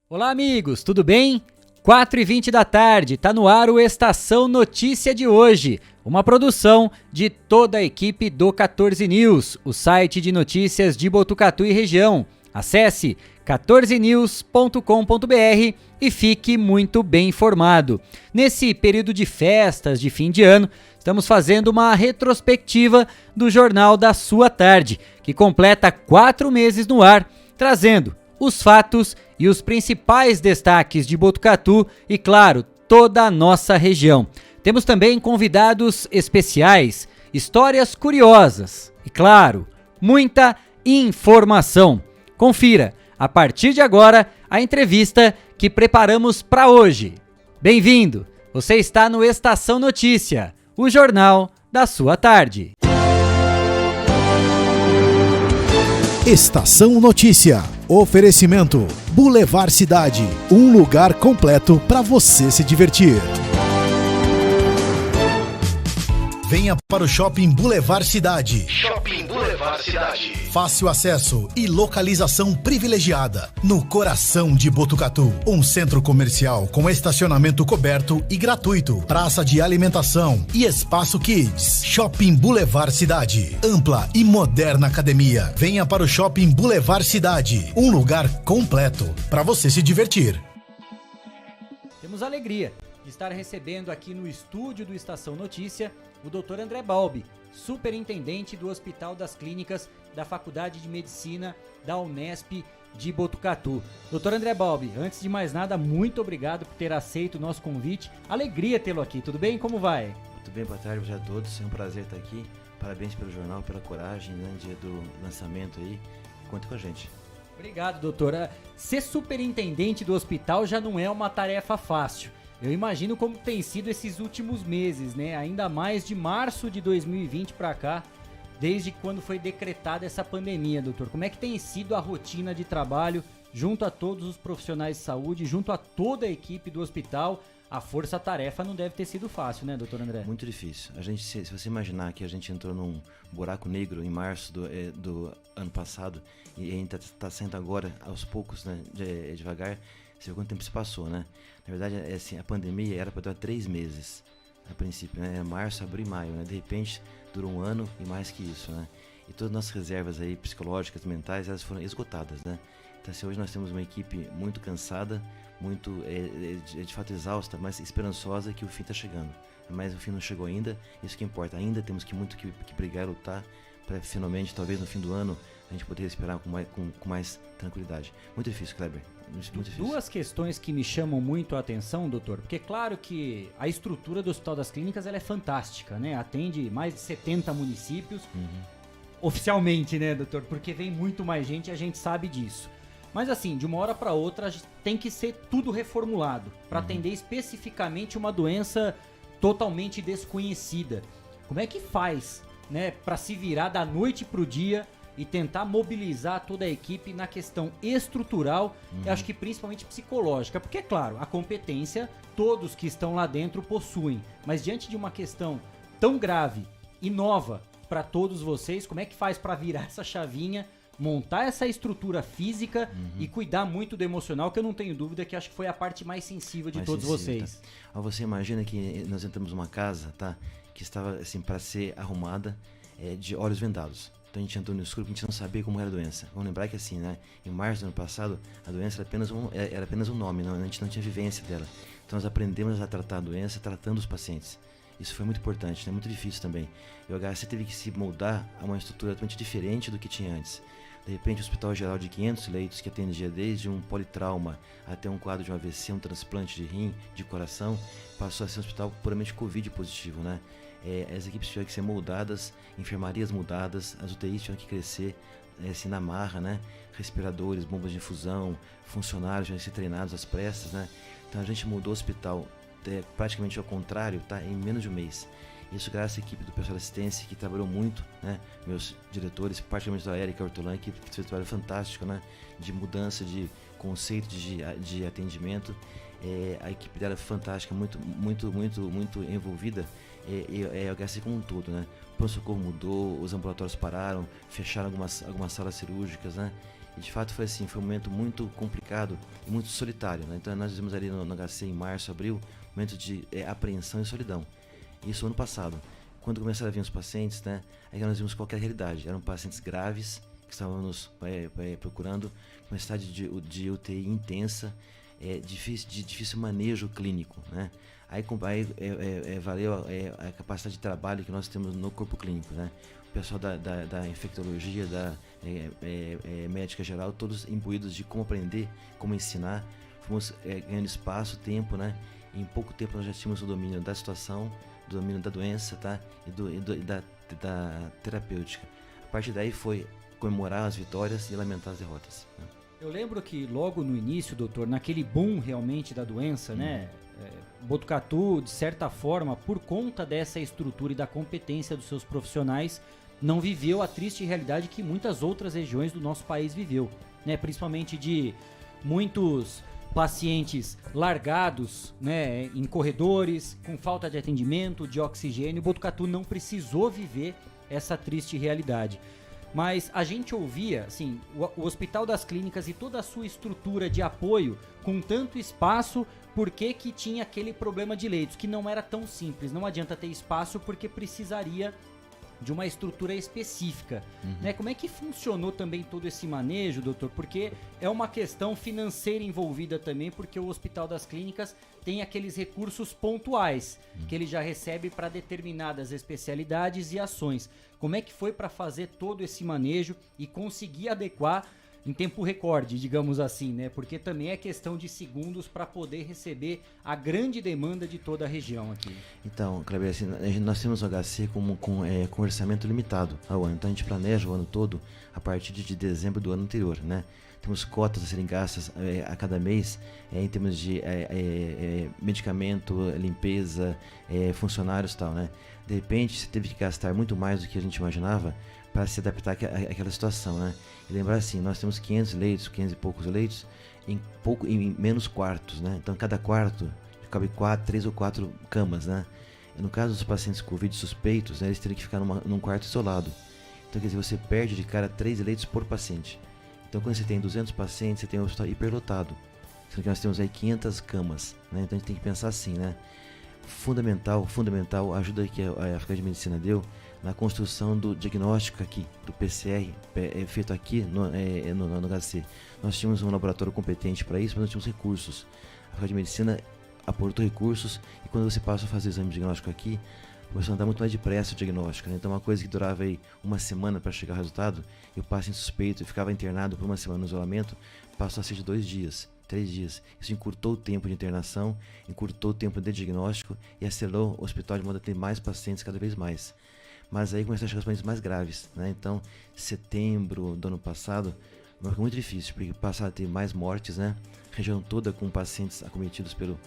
Olá amigos, tudo bem? 4h20 da tarde, tá no ar o Estação Notícia de hoje, uma produção de toda a equipe do 14 News, o site de notícias de Botucatu e região. Acesse 14news.com.br e fique muito bem informado. Nesse período de festas de fim de ano, estamos fazendo uma retrospectiva do Jornal da Sua Tarde, que completa 4 meses no ar, trazendo os fatos e os principais destaques de Botucatu e, claro, toda a nossa região. Temos também convidados especiais, histórias curiosas e, claro, muita informação. Confira, a partir de agora, a entrevista que preparamos para hoje. Bem-vindo! Você está no Estação Notícia, o jornal da sua tarde. Estação Notícia. Oferecimento Boulevard Cidade, um lugar completo para você se divertir. Venha para o Shopping Boulevard Cidade. Shopping Boulevard Cidade. Fácil acesso e localização privilegiada. No coração de Botucatu. Um centro comercial com estacionamento coberto e gratuito. Praça de alimentação e espaço kids. Shopping Boulevard Cidade. Ampla e moderna academia. Venha para o Shopping Boulevard Cidade. Um lugar completo para você se divertir. Temos a alegria de estar recebendo aqui no estúdio do Estação Notícia o Dr. André Balbi, superintendente do Hospital das Clínicas da Faculdade de Medicina da Unesp de Botucatu. Dr. André Balbi, antes de mais nada, muito obrigado por ter aceito o nosso convite. Alegria tê-lo aqui, tudo bem? Como vai? Muito bem, boa tarde a todos, é um prazer estar aqui. Parabéns pelo jornal, pela coragem, né, dia do lançamento aí. Conte com a gente. Obrigado, doutora. Ser superintendente do hospital já não é uma tarefa fácil. Eu imagino como tem sido esses últimos meses, né? Ainda mais de março de 2020 para cá, desde quando foi decretada essa pandemia, doutor. Como é que tem sido a rotina de trabalho junto a todos os profissionais de saúde, junto a toda a equipe do hospital? A força-tarefa não deve ter sido fácil, né, doutor André? Muito difícil. Se você imaginar que a gente entrou num buraco negro em março do ano passado e ainda está saindo agora, aos poucos, né, devagar, você vê quanto tempo se passou, né? Na verdade, assim, a pandemia era para durar 3 meses, a princípio, né? Era março, abril e maio, né? De repente, durou 1 ano e mais que isso, né? E todas as nossas reservas aí, psicológicas, mentais, elas foram esgotadas, né? Então, assim, hoje nós temos uma equipe muito cansada, muito, de fato, exausta, mas esperançosa que o fim está chegando. Mas o fim não chegou ainda, isso que importa. Ainda temos muito que brigar e lutar para, finalmente, talvez no fim do ano, a gente poder respirar com mais tranquilidade. Muito difícil, Kleber. Muito difícil. Duas questões que me chamam muito a atenção, doutor, porque claro que a estrutura do Hospital das Clínicas ela é fantástica, né? Atende mais de 70 municípios, oficialmente, né, doutor? Porque vem muito mais gente e a gente sabe disso. Mas assim, de uma hora para outra tem que ser tudo reformulado para atender especificamente uma doença totalmente desconhecida. Como é que faz, né, para se virar da noite pro dia e tentar mobilizar toda a equipe na questão estrutural e acho que principalmente psicológica, porque, claro, a competência todos que estão lá dentro possuem, mas diante de uma questão tão grave e nova para todos vocês, como é que faz para virar essa chavinha, montar essa estrutura física e cuidar muito do emocional, que eu não tenho dúvida que acho que foi a parte mais sensível de todos vocês. Tá? Você imagina que nós entramos numa casa, tá, que estava assim para ser arrumada de olhos vendados. Então a gente entrou no escuro porque a gente não sabia como era a doença. Vamos lembrar que assim, né? Em março do ano passado, a doença era apenas um nome, não, a gente não tinha vivência dela. Então nós aprendemos a tratar a doença tratando os pacientes. Isso foi muito importante, né? Muito difícil também. E o HC teve que se moldar a uma estrutura totalmente diferente do que tinha antes. De repente, o Hospital Geral de 500 leitos, que atendia desde um politrauma até um quadro de um AVC, um transplante de rim, de coração, passou a ser um hospital puramente Covid positivo, né? As equipes tiveram que ser moldadas, enfermarias mudadas, as UTIs tiveram que crescer assim, na marra, né? Respiradores, bombas de infusão, funcionários tiveram que ser treinados às pressas, né? Então a gente mudou o hospital praticamente ao contrário, tá? Em menos de um mês. Isso graças à equipe do pessoal de assistência que trabalhou muito, né? Meus diretores, particularmente da Érica Hortolã, que fez um trabalho fantástico, né? De mudança de conceito de atendimento. A equipe dela é fantástica, muito envolvida. O HC como um todo, né? O pronto-socorro mudou, os ambulatórios pararam, fecharam algumas salas cirúrgicas, né? E de fato foi assim, foi um momento muito complicado e muito solitário, né? Então nós vimos ali no HC em março, abril, um momento de apreensão e solidão. Isso ano passado. Quando começaram a vir os pacientes, né? Aí nós vimos qual que era a realidade. Eram pacientes graves que estavam nos procurando uma estágio de UTI intensa, de difícil manejo clínico, né? Aí valeu a capacidade de trabalho que nós temos no corpo clínico, né? O pessoal da infectologia, da médica geral, todos imbuídos de como aprender, como ensinar. Fomos ganhando espaço, tempo, né? E em pouco tempo nós já tínhamos o domínio da situação, do domínio da doença, tá? E da terapêutica. A partir daí foi comemorar as vitórias e lamentar as derrotas, né? Eu lembro que logo no início, doutor, naquele boom realmente da doença, né? Botucatu, de certa forma, por conta dessa estrutura e da competência dos seus profissionais, não viveu a triste realidade que muitas outras regiões do nosso país viveu, né? Principalmente de muitos pacientes largados, né, em corredores, com falta de atendimento, de oxigênio. Botucatu não precisou viver essa triste realidade. Mas a gente ouvia, assim, o Hospital das Clínicas e toda a sua estrutura de apoio, com tanto espaço, por que tinha aquele problema de leitos, que não era tão simples. Não adianta ter espaço porque precisaria de uma estrutura específica, né? Como é que funcionou também todo esse manejo, doutor? Porque é uma questão financeira envolvida também, porque o Hospital das Clínicas tem aqueles recursos pontuais que ele já recebe para determinadas especialidades e ações. Como é que foi para fazer todo esse manejo e conseguir adequar em tempo recorde, digamos assim, né? Porque também é questão de segundos para poder receber a grande demanda de toda a região aqui. Então, Kleber, assim, nós temos o HC com orçamento limitado ao ano. Então a gente planeja o ano todo a partir de dezembro do ano anterior, né? Temos cotas a serem gastas a cada mês em termos de medicamento, limpeza, funcionários e tal, né? De repente, você teve que gastar muito mais do que a gente imaginava para se adaptar àquela situação, né? E lembrar assim, nós temos 500 leitos, 500 e poucos leitos, em menos quartos, né? Então, cada quarto cabe 3 ou 4 camas, né? E no caso dos pacientes Covid suspeitos, né, eles teriam que ficar num quarto isolado. Então, quer dizer, você perde de cara 3 leitos por paciente. Então, quando você tem 200 pacientes, você tem um hospital hiperlotado. Sendo que nós temos aí 500 camas, né? Então, a gente tem que pensar assim, né? Fundamental, a ajuda que a Faculdade de Medicina deu na construção do diagnóstico aqui, do PCR, feito aqui no HC. Nós tínhamos um laboratório competente para isso, mas nós tínhamos recursos. A Faculdade de Medicina aportou recursos e quando você passa a fazer o exame de diagnóstico aqui, começou a andar muito mais depressa o diagnóstico, né? Então uma coisa que durava aí uma semana para chegar ao resultado, e o paciente suspeito e ficava internado por uma semana no isolamento, passou a ser de 2 dias. 3 dias. Isso encurtou o tempo de internação, encurtou o tempo de diagnóstico e acelerou o hospital de modo a ter mais pacientes cada vez mais. Mas aí começaram a chegar os pacientes mais graves, né? Então, setembro do ano passado, foi muito difícil, porque passaram a ter mais mortes, né? Região toda com pacientes acometidos pelo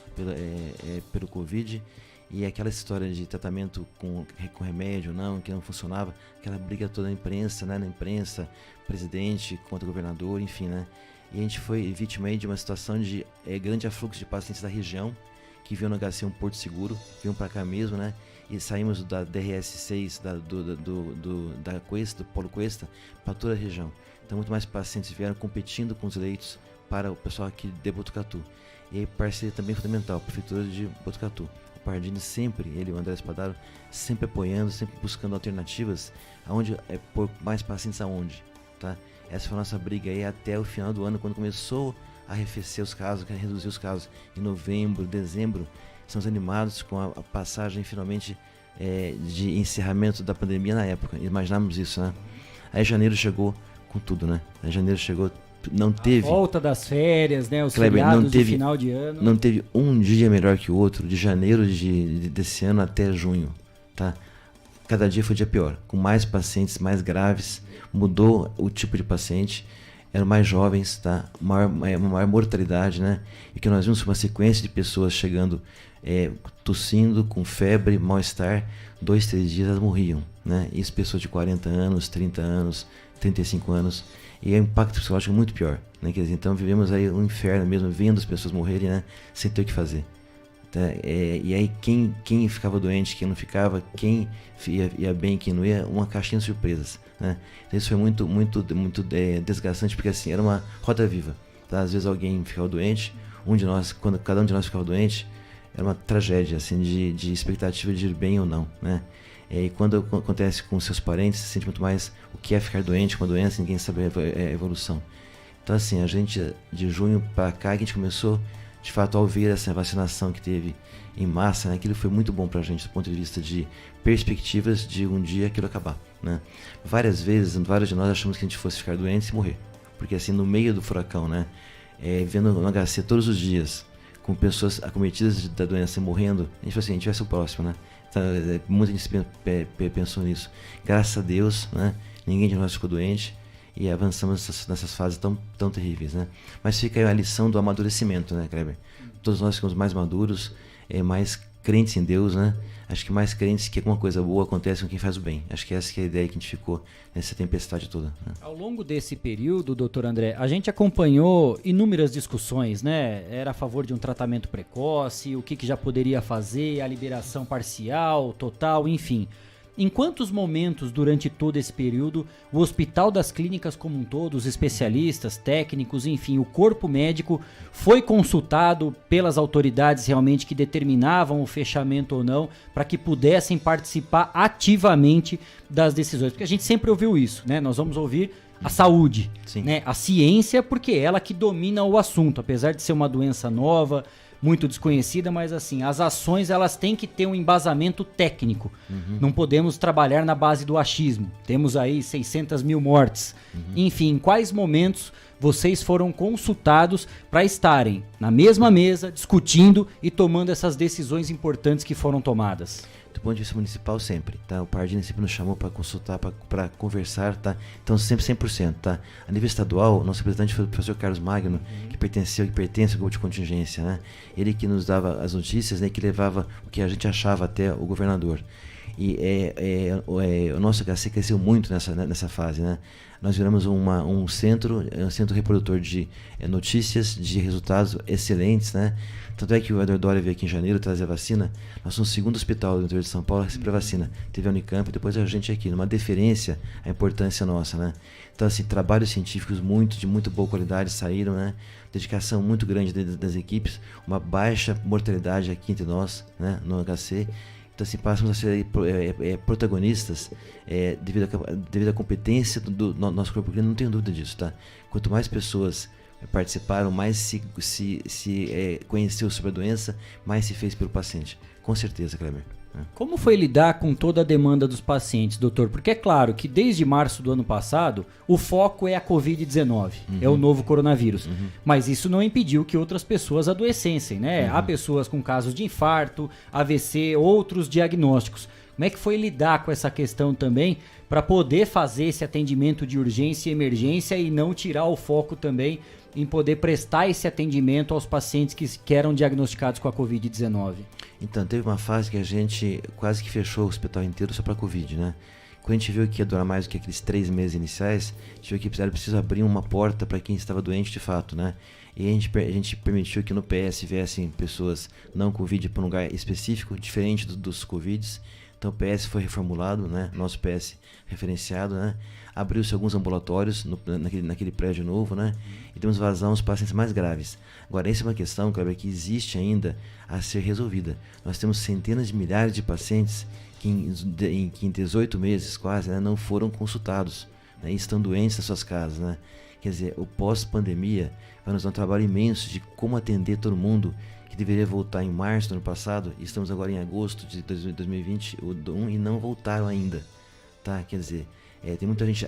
Covid, e aquela história de tratamento com remédio, que não funcionava, aquela briga toda na imprensa, né? Na imprensa, presidente contra governador, enfim, né? E a gente foi vítima aí de uma situação de grande afluxo de pacientes da região, que viam no HC um porto seguro, vinham para cá mesmo, né? E saímos da DRS-6, da Cuesta, do Polo Cuesta, para toda a região. Então, muito mais pacientes vieram competindo com os leitos para o pessoal aqui de Botucatu. E aí, parceria também fundamental, a Prefeitura de Botucatu. O Pardini sempre, ele e o André Spadaro, sempre apoiando, sempre buscando alternativas, aonde pôr mais pacientes aonde, tá? Essa foi a nossa briga aí até o final do ano, quando começou a arrefecer os casos, a reduzir os casos. Em novembro, dezembro, estamos animados com a passagem finalmente de encerramento da pandemia na época. Imaginamos isso, né? Aí janeiro chegou com tudo, né? Aí janeiro chegou, não teve... A volta das férias, né? Os Kleber, feriados do final de ano. Não teve um dia melhor que o outro, de janeiro desse ano até junho, tá? Cada dia foi dia pior, com mais pacientes mais graves, mudou o tipo de paciente, eram mais jovens, tá? Maior mortalidade, né? E que nós vimos uma sequência de pessoas chegando tossindo, com febre, mal-estar, 2, 3 dias elas morriam, né? Isso pessoas de 40 anos, 30 anos, 35 anos, e é um impacto psicológico muito pior, né? Quer dizer, então vivemos aí um inferno mesmo, vendo as pessoas morrerem, né? Sem ter o que fazer. Tá? E aí quem ficava doente, quem não ficava, quem ia bem, quem não ia, uma caixinha de surpresas, né? Então isso foi muito desgastante, porque assim, era uma roda viva, tá? Às vezes alguém ficava doente, quando cada um de nós ficava doente, era uma tragédia, assim, de expectativa de ir bem ou não, né? E quando acontece com seus parentes, você sente muito mais o que é ficar doente com a doença, ninguém sabe a evolução. Então assim, a gente, de junho para cá, que a gente começou, de fato, ao ver essa vacinação que teve em massa, né, aquilo foi muito bom pra gente, do ponto de vista de perspectivas de um dia aquilo acabar, né? Vários de nós achamos que a gente fosse ficar doente e morrer, porque assim, no meio do furacão, né, vendo no HC todos os dias, com pessoas acometidas da doença morrendo, a gente falou assim, a gente vai ser o próximo, né? Então, muita gente pensou nisso. Graças a Deus, né, ninguém de nós ficou doente e avançamos nessas fases tão terríveis, né? Mas fica aí a lição do amadurecimento, né, Kleber? Todos nós ficamos mais maduros, mais crentes em Deus, né? Acho que mais crentes que alguma coisa boa acontece com quem faz o bem. Acho que essa que é a ideia que a gente ficou nessa tempestade toda, né? Ao longo desse período, doutor André, a gente acompanhou inúmeras discussões, né? Era a favor de um tratamento precoce, o que já poderia fazer, a liberação parcial, total, enfim. Em quantos momentos durante todo esse período o Hospital das Clínicas como um todo, os especialistas, técnicos, enfim, o corpo médico foi consultado pelas autoridades realmente que determinavam o fechamento ou não, para que pudessem participar ativamente das decisões? Porque a gente sempre ouviu isso, né? Nós vamos ouvir a saúde, né? A ciência, porque é ela que domina o assunto, apesar de ser uma doença nova, muito desconhecida, mas assim, as ações elas têm que ter um embasamento técnico. Não podemos trabalhar na base do achismo. Temos aí 600 mil mortes. Enfim, em quais momentos vocês foram consultados para estarem na mesma mesa, discutindo e tomando essas decisões importantes que foram tomadas? Do ponto de vista municipal, sempre, tá? O Pardini sempre nos chamou para consultar, para conversar, tá? Então, sempre 100%, tá? A nível estadual, nosso representante foi o professor Carlos Magno, que pertence ao grupo de contingência, né? Ele que nos dava as notícias, né? Que levava o que a gente achava até o governador. E o nosso HC cresceu muito nessa fase, né? Nós viramos um centro reprodutor de notícias, de resultados excelentes, né? Tanto é que o Eduardo Doria veio aqui em janeiro trazer a vacina. Nós somos o segundo hospital do interior de São Paulo a receber a vacina. Teve a Unicamp e depois a gente aqui, numa deferência à importância nossa, né? Então, assim, trabalhos científicos de muito boa qualidade saíram, né? Dedicação muito grande das equipes, uma baixa mortalidade aqui entre nós, né? No HC. Então, assim, passamos a ser protagonistas devido à competência do nosso corpo clínico, não tenho dúvida disso, tá? Quanto mais pessoas participaram, mais se conheceu sobre a doença, mais se fez pelo paciente. Com certeza, Kleber. Como foi lidar com toda a demanda dos pacientes, doutor? Porque é claro que desde março do ano passado, o foco é a Covid-19, é o novo coronavírus. Mas isso não impediu que outras pessoas adoecessem, né? Há pessoas com casos de infarto, AVC, outros diagnósticos. Como é que foi lidar com essa questão também para poder fazer esse atendimento de urgência e emergência e não tirar o foco também em poder prestar esse atendimento aos pacientes que eram diagnosticados com a Covid-19? Então, teve uma fase que a gente quase que fechou o hospital inteiro só para Covid, né? Quando a gente viu que ia durar mais do que aqueles 3 meses iniciais, a gente viu que era preciso abrir uma porta para quem estava doente de fato, né? E a gente permitiu que no PS viessem pessoas não Covid para um lugar específico, diferente dos Covids. Então o PS foi reformulado, né? Nosso PS referenciado, né? Abriu-se alguns ambulatórios naquele prédio novo, né? E temos vazão aos pacientes mais graves. Agora, essa é uma questão, Kleber, que existe ainda a ser resolvida. Nós temos centenas de milhares de pacientes que em 18 meses quase, né, não foram consultados, né? E estão doentes nas suas casas, né? Quer dizer, o pós-pandemia vai nos dar um trabalho imenso de como atender todo mundo que deveria voltar em março do ano passado, e estamos agora em agosto de 2021 e não voltaram ainda, tá? Quer dizer, tem muita gente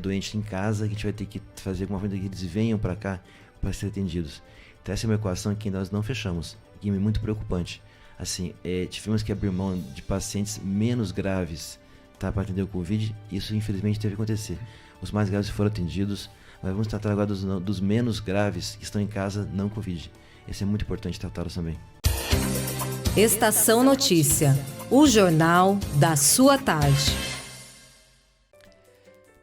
doente em casa que a gente vai ter que fazer alguma coisa que eles venham para cá para ser atendidos. Então essa é uma equação que nós não fechamos, que é muito preocupante. Assim, tivemos que abrir mão de pacientes menos graves, tá, para atender o Covid. Isso infelizmente teve que acontecer. Os mais graves foram atendidos, mas vamos tratar agora dos menos graves que estão em casa não Covid. Isso é muito importante tratá-los também. Estação Notícia, o jornal da sua tarde.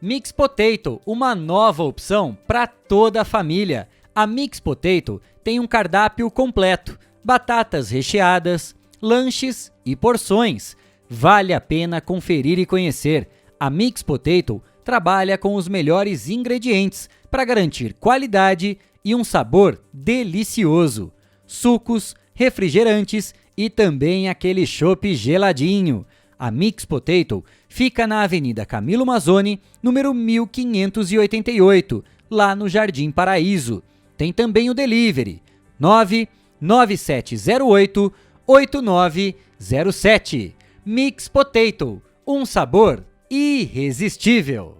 Mix Potato, uma nova opção para toda a família. A Mix Potato tem um cardápio completo. batatas recheadas, lanches e porções. Vale a pena conferir e conhecer. A Mix Potato trabalha com os melhores ingredientes para garantir qualidade e um sabor delicioso. Sucos, refrigerantes e também aquele chopp geladinho. A Mix Potato fica na Avenida Camilo Mazzoni, número 1588, lá no Jardim Paraíso. Tem também o delivery 99708-8907. Mix Potato, um sabor irresistível.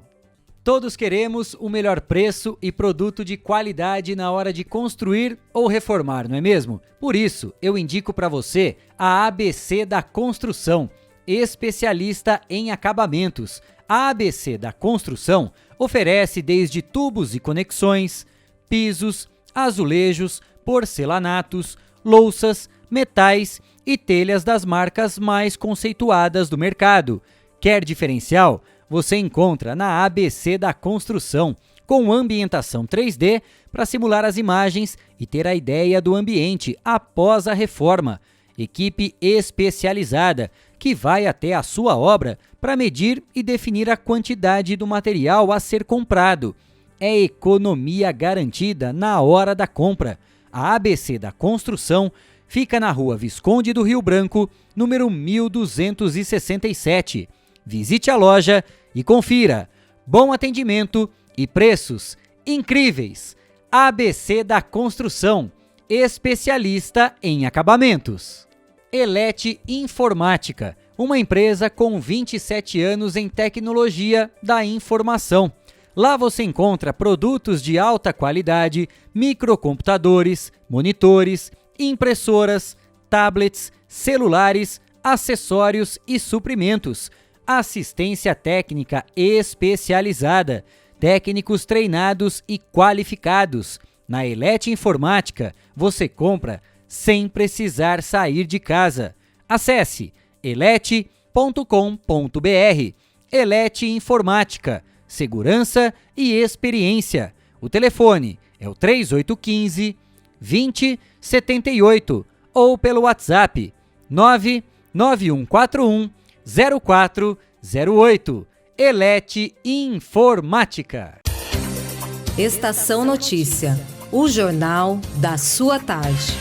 Todos queremos o melhor preço e produto de qualidade na hora de construir ou reformar, não é mesmo? Por isso, eu indico para você a ABC da Construção, especialista em acabamentos. A ABC da Construção oferece desde tubos e conexões, pisos, azulejos, porcelanatos, louças, metais e telhas das marcas mais conceituadas do mercado. Quer diferencial? Você encontra na ABC da Construção, com ambientação 3D para simular as imagens e ter a ideia do ambiente após a reforma. Equipe especializada que vai até a sua obra para medir e definir a quantidade do material a ser comprado. É economia garantida na hora da compra. A ABC da Construção fica na Rua Visconde do Rio Branco, número 1267. Visite a loja e confira. Bom atendimento e preços incríveis. ABC da Construção, especialista em acabamentos. Elete Informática, uma empresa com 27 anos em tecnologia da informação. Lá você encontra produtos de alta qualidade, microcomputadores, monitores, impressoras, tablets, celulares, acessórios e suprimentos. Assistência técnica especializada, técnicos treinados e qualificados. Na Elete Informática, você compra sem precisar sair de casa. Acesse elete.com.br. Elete Informática, segurança e experiência. O telefone é o 3815-2078 ou pelo WhatsApp 99141 0408. Elete Informática. Estação Notícia, o jornal da sua tarde.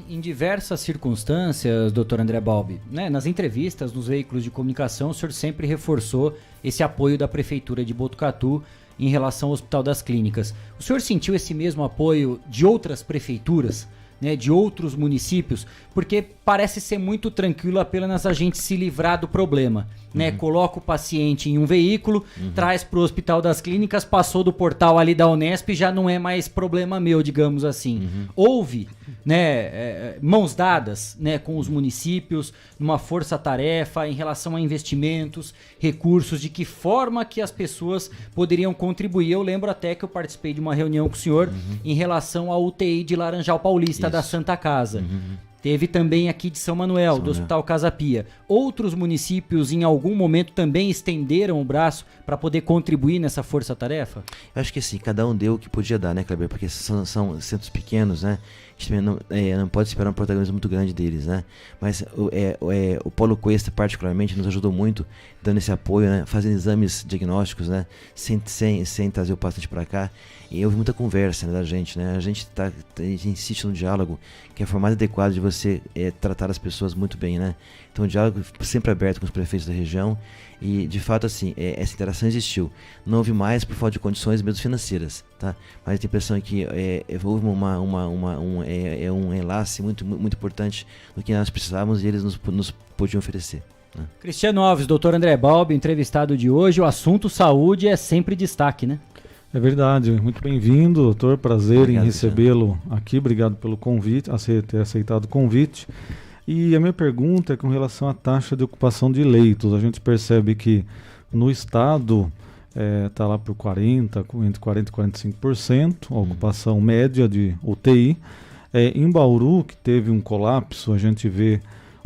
Em diversas circunstâncias, doutor André Balbi, né, nas entrevistas, nos veículos de comunicação, o senhor sempre reforçou esse apoio da Prefeitura de Botucatu em relação ao Hospital das Clínicas. O senhor sentiu esse mesmo apoio de outras prefeituras, né, de outros municípios? Porque parece ser muito tranquilo apenas a gente se livrar do problema. Né? Coloca o paciente em um veículo, traz para o Hospital das Clínicas, passou do portal ali da Unesp, já não é mais problema meu, digamos assim. Houve, né, mãos dadas, né, com os municípios, numa força-tarefa em relação a investimentos, recursos, de que forma que as pessoas poderiam contribuir. Eu lembro até que eu participei de uma reunião com o senhor em relação à UTI de Laranjal Paulista, da Santa Casa. Teve também aqui de São Manuel, do Hospital Casa Pia. Outros municípios, em algum momento, também estenderam o braço para poder contribuir nessa força-tarefa? Eu acho que assim, cada um deu o que podia dar, né, Kleber? Porque são centros pequenos, né? A gente também não pode esperar um protagonismo muito grande deles, né? Mas o Paulo Cuesta, particularmente, nos ajudou muito, dando esse apoio, né? Fazendo exames diagnósticos, né? Sem trazer o paciente para cá. E houve muita conversa, né, da gente, né? A gente insiste no diálogo, que é a forma adequada de você tratar as pessoas muito bem, né? Então o diálogo sempre aberto com os prefeitos da região e, de fato, assim, essa interação existiu. Não houve mais por falta de condições mesmo financeiras, tá? Mas a impressão é que houve um enlace muito, muito importante do que nós precisávamos e eles nos podiam oferecer. Né? Cristiano Alves, doutor André Balbi, entrevistado de hoje. O assunto saúde é sempre destaque, né? É verdade, muito bem-vindo, doutor, prazer Obrigado, em recebê-lo aqui, obrigado pelo convite, ter aceitado o convite. E a minha pergunta é com relação à taxa de ocupação de leitos. A gente percebe que no estado está lá por entre 40% e 45%, a ocupação média de UTI. Em Bauru, que teve um colapso, a gente vê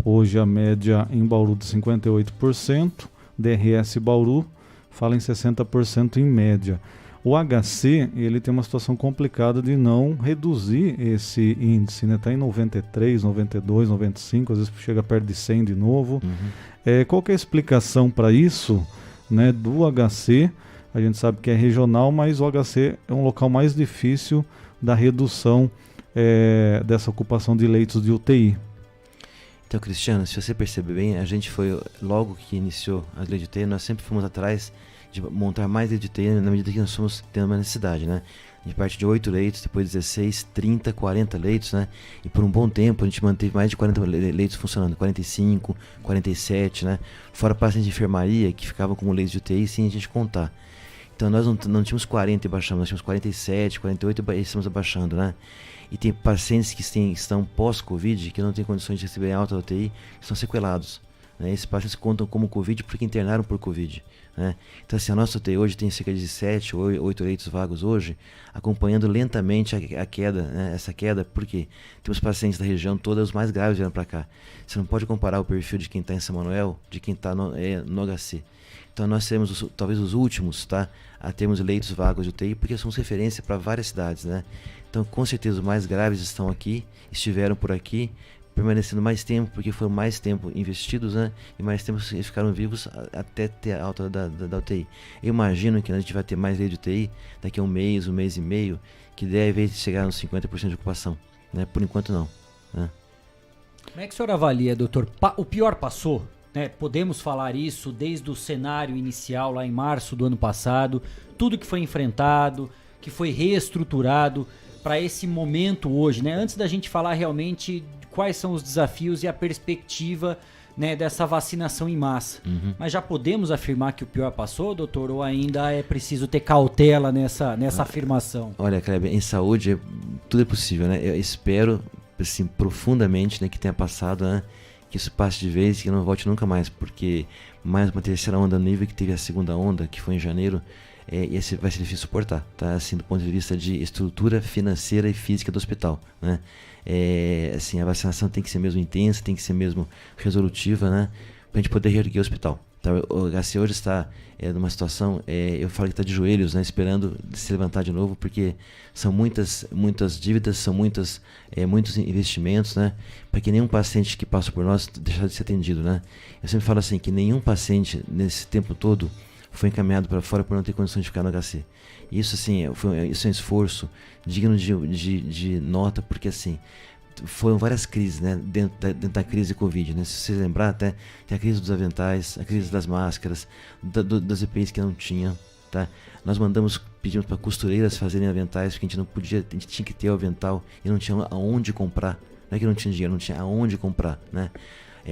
hoje a média em Bauru de 58%, DRS Bauru fala em 60% em média. O HC, ele tem uma situação complicada de não reduzir esse índice, né? Está em 93, 92, 95, às vezes chega perto de 100 de novo. Qual que é a explicação para isso, né, do HC? A gente sabe que é regional, mas o HC é um local mais difícil da redução dessa ocupação de leitos de UTI. Então, Cristiano, se você perceber bem, a gente foi, logo que iniciou a lei de UTI, nós sempre fomos atrás de montar mais leitos de UTI na medida que nós fomos tendo uma necessidade, né? A gente parte de 8 leitos, depois 16, 30, 40 leitos, né? E por um bom tempo a gente manteve mais de 40 leitos funcionando, 45, 47, né? Fora pacientes de enfermaria que ficavam com leitos de UTI sem a gente contar. Então nós não tínhamos 40 e baixamos, nós tínhamos 47, 48 e estamos abaixando, né? E tem pacientes que estão pós-Covid, que não têm condições de receber alta da UTI, que estão sequelados, né? Esses pacientes contam como Covid porque internaram por Covid, né? Então assim, a nossa UTI hoje tem cerca de 7 ou 8 leitos vagos hoje, acompanhando lentamente a queda, né? Essa queda, porque temos pacientes da região toda, os mais graves vieram para cá. Você não pode comparar o perfil de quem está em São Manuel, de quem está no HC. Então nós seremos talvez os últimos, tá, a termos leitos vagos de UTI, porque somos referência para várias cidades, né? Então com certeza os mais graves estão aqui, estiveram por aqui, permanecendo mais tempo, porque foram mais tempo investidos, né? E mais tempo eles ficaram vivos até ter a alta da UTI. Eu imagino que a gente vai ter mais leito de UTI daqui a um mês e meio, que deve chegar nos 50% de ocupação, né? Por enquanto não, né? Como é que o senhor avalia, doutor? O pior passou? Né? Podemos falar isso desde o cenário inicial, lá em março do ano passado, tudo que foi enfrentado, que foi reestruturado para esse momento hoje, né? Antes da gente falar realmente de quais são os desafios e a perspectiva, né, dessa vacinação em massa. Mas já podemos afirmar que o pior passou, doutor, ou ainda é preciso ter cautela nessa afirmação? Olha, Kleber, em saúde tudo é possível, né? Eu espero, assim, profundamente, né, que tenha passado, né? Que isso passe de vez e que não volte nunca mais, porque mais uma terceira onda no nível que teve a segunda onda, que foi em janeiro, esse vai ser difícil suportar, tá? Assim, do ponto de vista de estrutura financeira e física do hospital, né? Assim, a vacinação tem que ser mesmo intensa, tem que ser mesmo resolutiva, né? Pra gente poder reerguer o hospital. Tá? O HC hoje está numa situação, eu falo que está de joelhos, né? Esperando se levantar de novo, porque são muitas dívidas, são muitos investimentos, né? Para que nenhum paciente que passa por nós deixe de ser atendido, né? Eu sempre falo assim, que nenhum paciente nesse tempo todo foi encaminhado para fora por não ter condições de ficar no HC. Isso, assim, isso é um esforço digno de nota, porque, assim, foram várias crises, né, dentro da crise Covid, né? Se você lembrar, até tem a crise dos aventais, a crise das máscaras, das EPIs que não tinham, tá? Nós pedimos para costureiras fazerem aventais, porque a gente não podia, a gente tinha que ter o avental e não tinha aonde comprar. Não é que não tinha dinheiro, não tinha aonde comprar, né?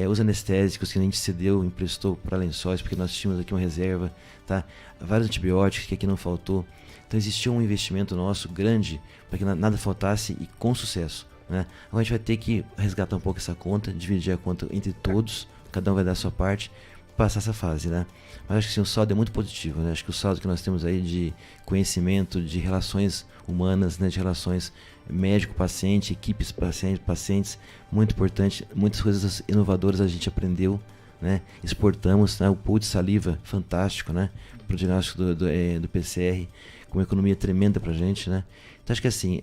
Os anestésicos que a gente cedeu, emprestou para Lençóis, porque nós tínhamos aqui uma reserva, tá? Vários antibióticos que aqui não faltou. Então existia um investimento nosso grande para que nada faltasse e com sucesso, né? Agora a gente vai ter que resgatar um pouco essa conta, dividir a conta entre todos, cada um vai dar a sua parte, passar essa fase, né? Mas acho que sim, o saldo é muito positivo, né? Acho que o saldo que nós temos aí de conhecimento, de relações humanas, né? De relações médico-paciente, equipes pacientes, muito importante. Muitas coisas inovadoras a gente aprendeu, né? Exportamos, né? O pool de saliva fantástico, né? Para o diagnóstico do PCR, com uma economia tremenda para a gente, né? Então acho que assim,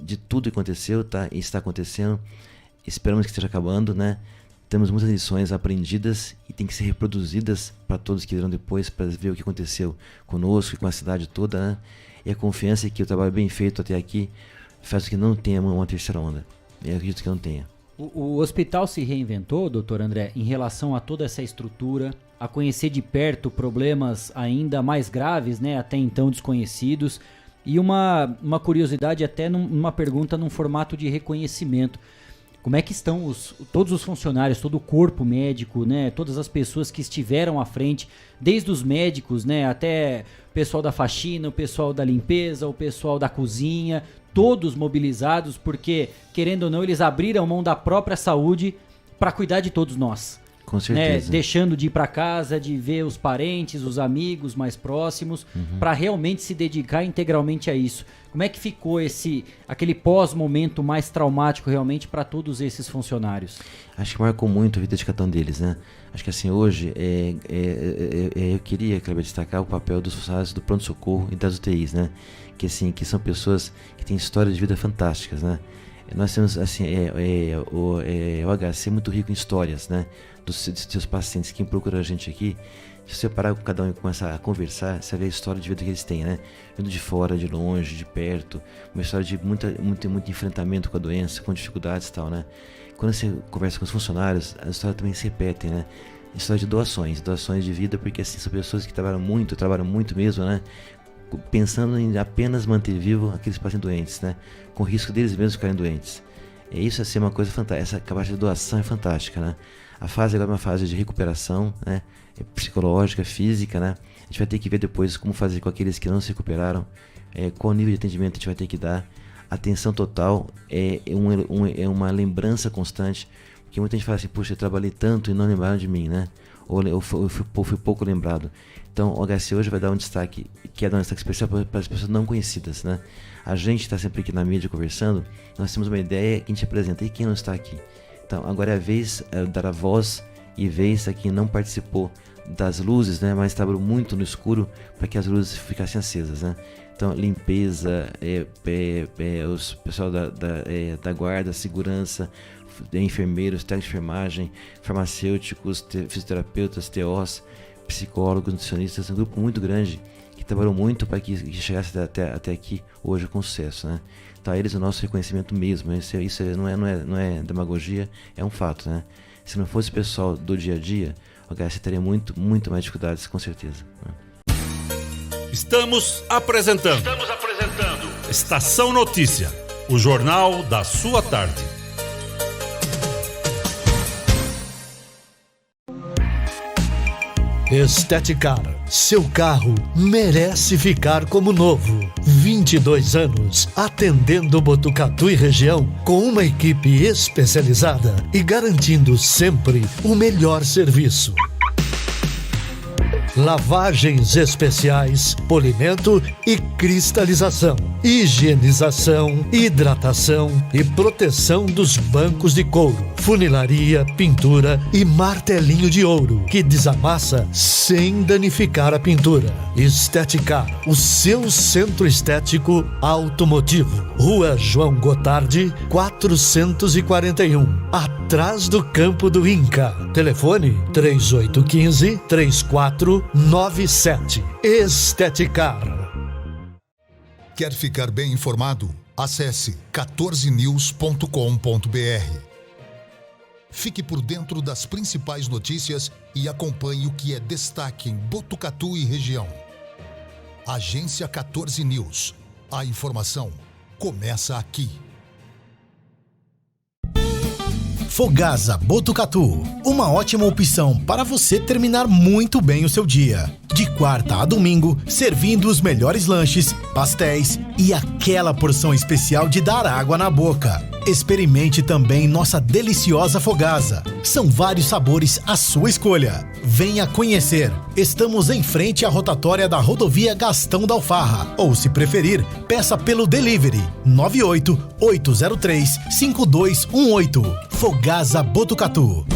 de tudo que aconteceu, tá? E está acontecendo, esperamos que esteja acabando, né? Temos muitas lições aprendidas e tem que ser reproduzidas para todos que virão depois, para ver o que aconteceu conosco e com a cidade toda, né? E a confiança que o trabalho bem feito até aqui faz com que não tenha uma terceira onda. Eu acredito que não tenha. O hospital se reinventou, doutor André, em relação a toda essa estrutura, a conhecer de perto problemas ainda mais graves, né, até então desconhecidos, e uma curiosidade até numa pergunta num formato de reconhecimento. Como é que estão todos os funcionários, todo o corpo médico, né, todas as pessoas que estiveram à frente, desde os médicos, né, até o pessoal da faxina, o pessoal da limpeza, o pessoal da cozinha, todos mobilizados, porque, querendo ou não, eles abriram mão da própria saúde para cuidar de todos nós. Com certeza. Né? Deixando de ir para casa, de ver os parentes, os amigos mais próximos, para realmente se dedicar integralmente a isso. Como é que ficou aquele pós-momento mais traumático realmente para todos esses funcionários? Acho que marcou muito a vida de cada um deles, né? Acho que assim, hoje, eu queria, Kleber, destacar o papel dos funcionários do pronto-socorro e das UTIs, né? Que são pessoas que têm histórias de vida fantásticas, né? Nós temos, assim, o HC é muito rico em histórias, né? Dos seus pacientes. Quem procura a gente aqui, se você parar com cada um e começar a conversar, você vê a história de vida que eles têm, né? Vindo de fora, de longe, de perto, uma história de muito enfrentamento com a doença, com dificuldades e tal, né? Quando você conversa com os funcionários, a história também se repete, né? História de doações de vida, porque assim, são pessoas que trabalham muito mesmo, né? Pensando em apenas manter vivo aqueles pacientes doentes, né? Com o risco deles mesmos ficarem doentes. Isso assim, é uma coisa fantástica. Essa capacidade de doação é fantástica, né? A fase agora é uma fase de recuperação, né? Psicológica, física, né? A gente vai ter que ver depois como fazer com aqueles que não se recuperaram, qual nível de atendimento a gente vai ter que dar. Atenção total é uma lembrança constante, porque muita gente fala assim, puxa, eu trabalhei tanto e não lembraram de mim, né? Ou eu fui pouco lembrado. Então o HC hoje vai dar um destaque, que é dar um destaque especial para as pessoas não conhecidas, né? A gente está sempre aqui na mídia conversando, nós temos uma ideia que a gente apresenta, e quem não está aqui? Então agora é a vez de dar a voz e vez a quem não participou das luzes, né? Mas trabalhou muito no escuro para que as luzes ficassem acesas, né? Então, limpeza, os pessoal da guarda, segurança, enfermeiros, técnicos de enfermagem, farmacêuticos, fisioterapeutas, TOs, psicólogos, nutricionistas, um grupo muito grande que trabalhou muito para que chegasse até aqui hoje com sucesso, né? Então, a eles o nosso reconhecimento mesmo, isso não é demagogia, é um fato, né? Se não fosse o pessoal do dia a dia, o HC teria muito mais dificuldades, com certeza, né? Estamos apresentando Estação Notícia, o jornal da sua tarde. Esteticar, seu carro merece ficar como novo. 22 anos atendendo Botucatu e região com uma equipe especializada e garantindo sempre o melhor serviço. Lavagens especiais, polimento e cristalização, higienização, hidratação e proteção dos bancos de couro, funilaria, pintura e martelinho de ouro que desamassa sem danificar a pintura. Esteticar, o seu centro estético automotivo. Rua João Gotardi, 441, atrás do Campo do Inca. Telefone 3815-3497. Esteticar. Quer ficar bem informado? Acesse 14news.com.br. Fique por dentro das principais notícias e acompanhe o que é destaque em Botucatu e região. Agência 14 News. A informação começa aqui. Fogasa Botucatu, uma ótima opção para você terminar muito bem o seu dia. De quarta a domingo, servindo os melhores lanches, pastéis e aquela porção especial de dar água na boca. Experimente também nossa deliciosa Fogasa. São vários sabores à sua escolha. Venha conhecer. Estamos em frente à rotatória da rodovia Gastão da Alfarra. Ou, se preferir, peça pelo delivery 98-803-5218. Fogasa Botucatu.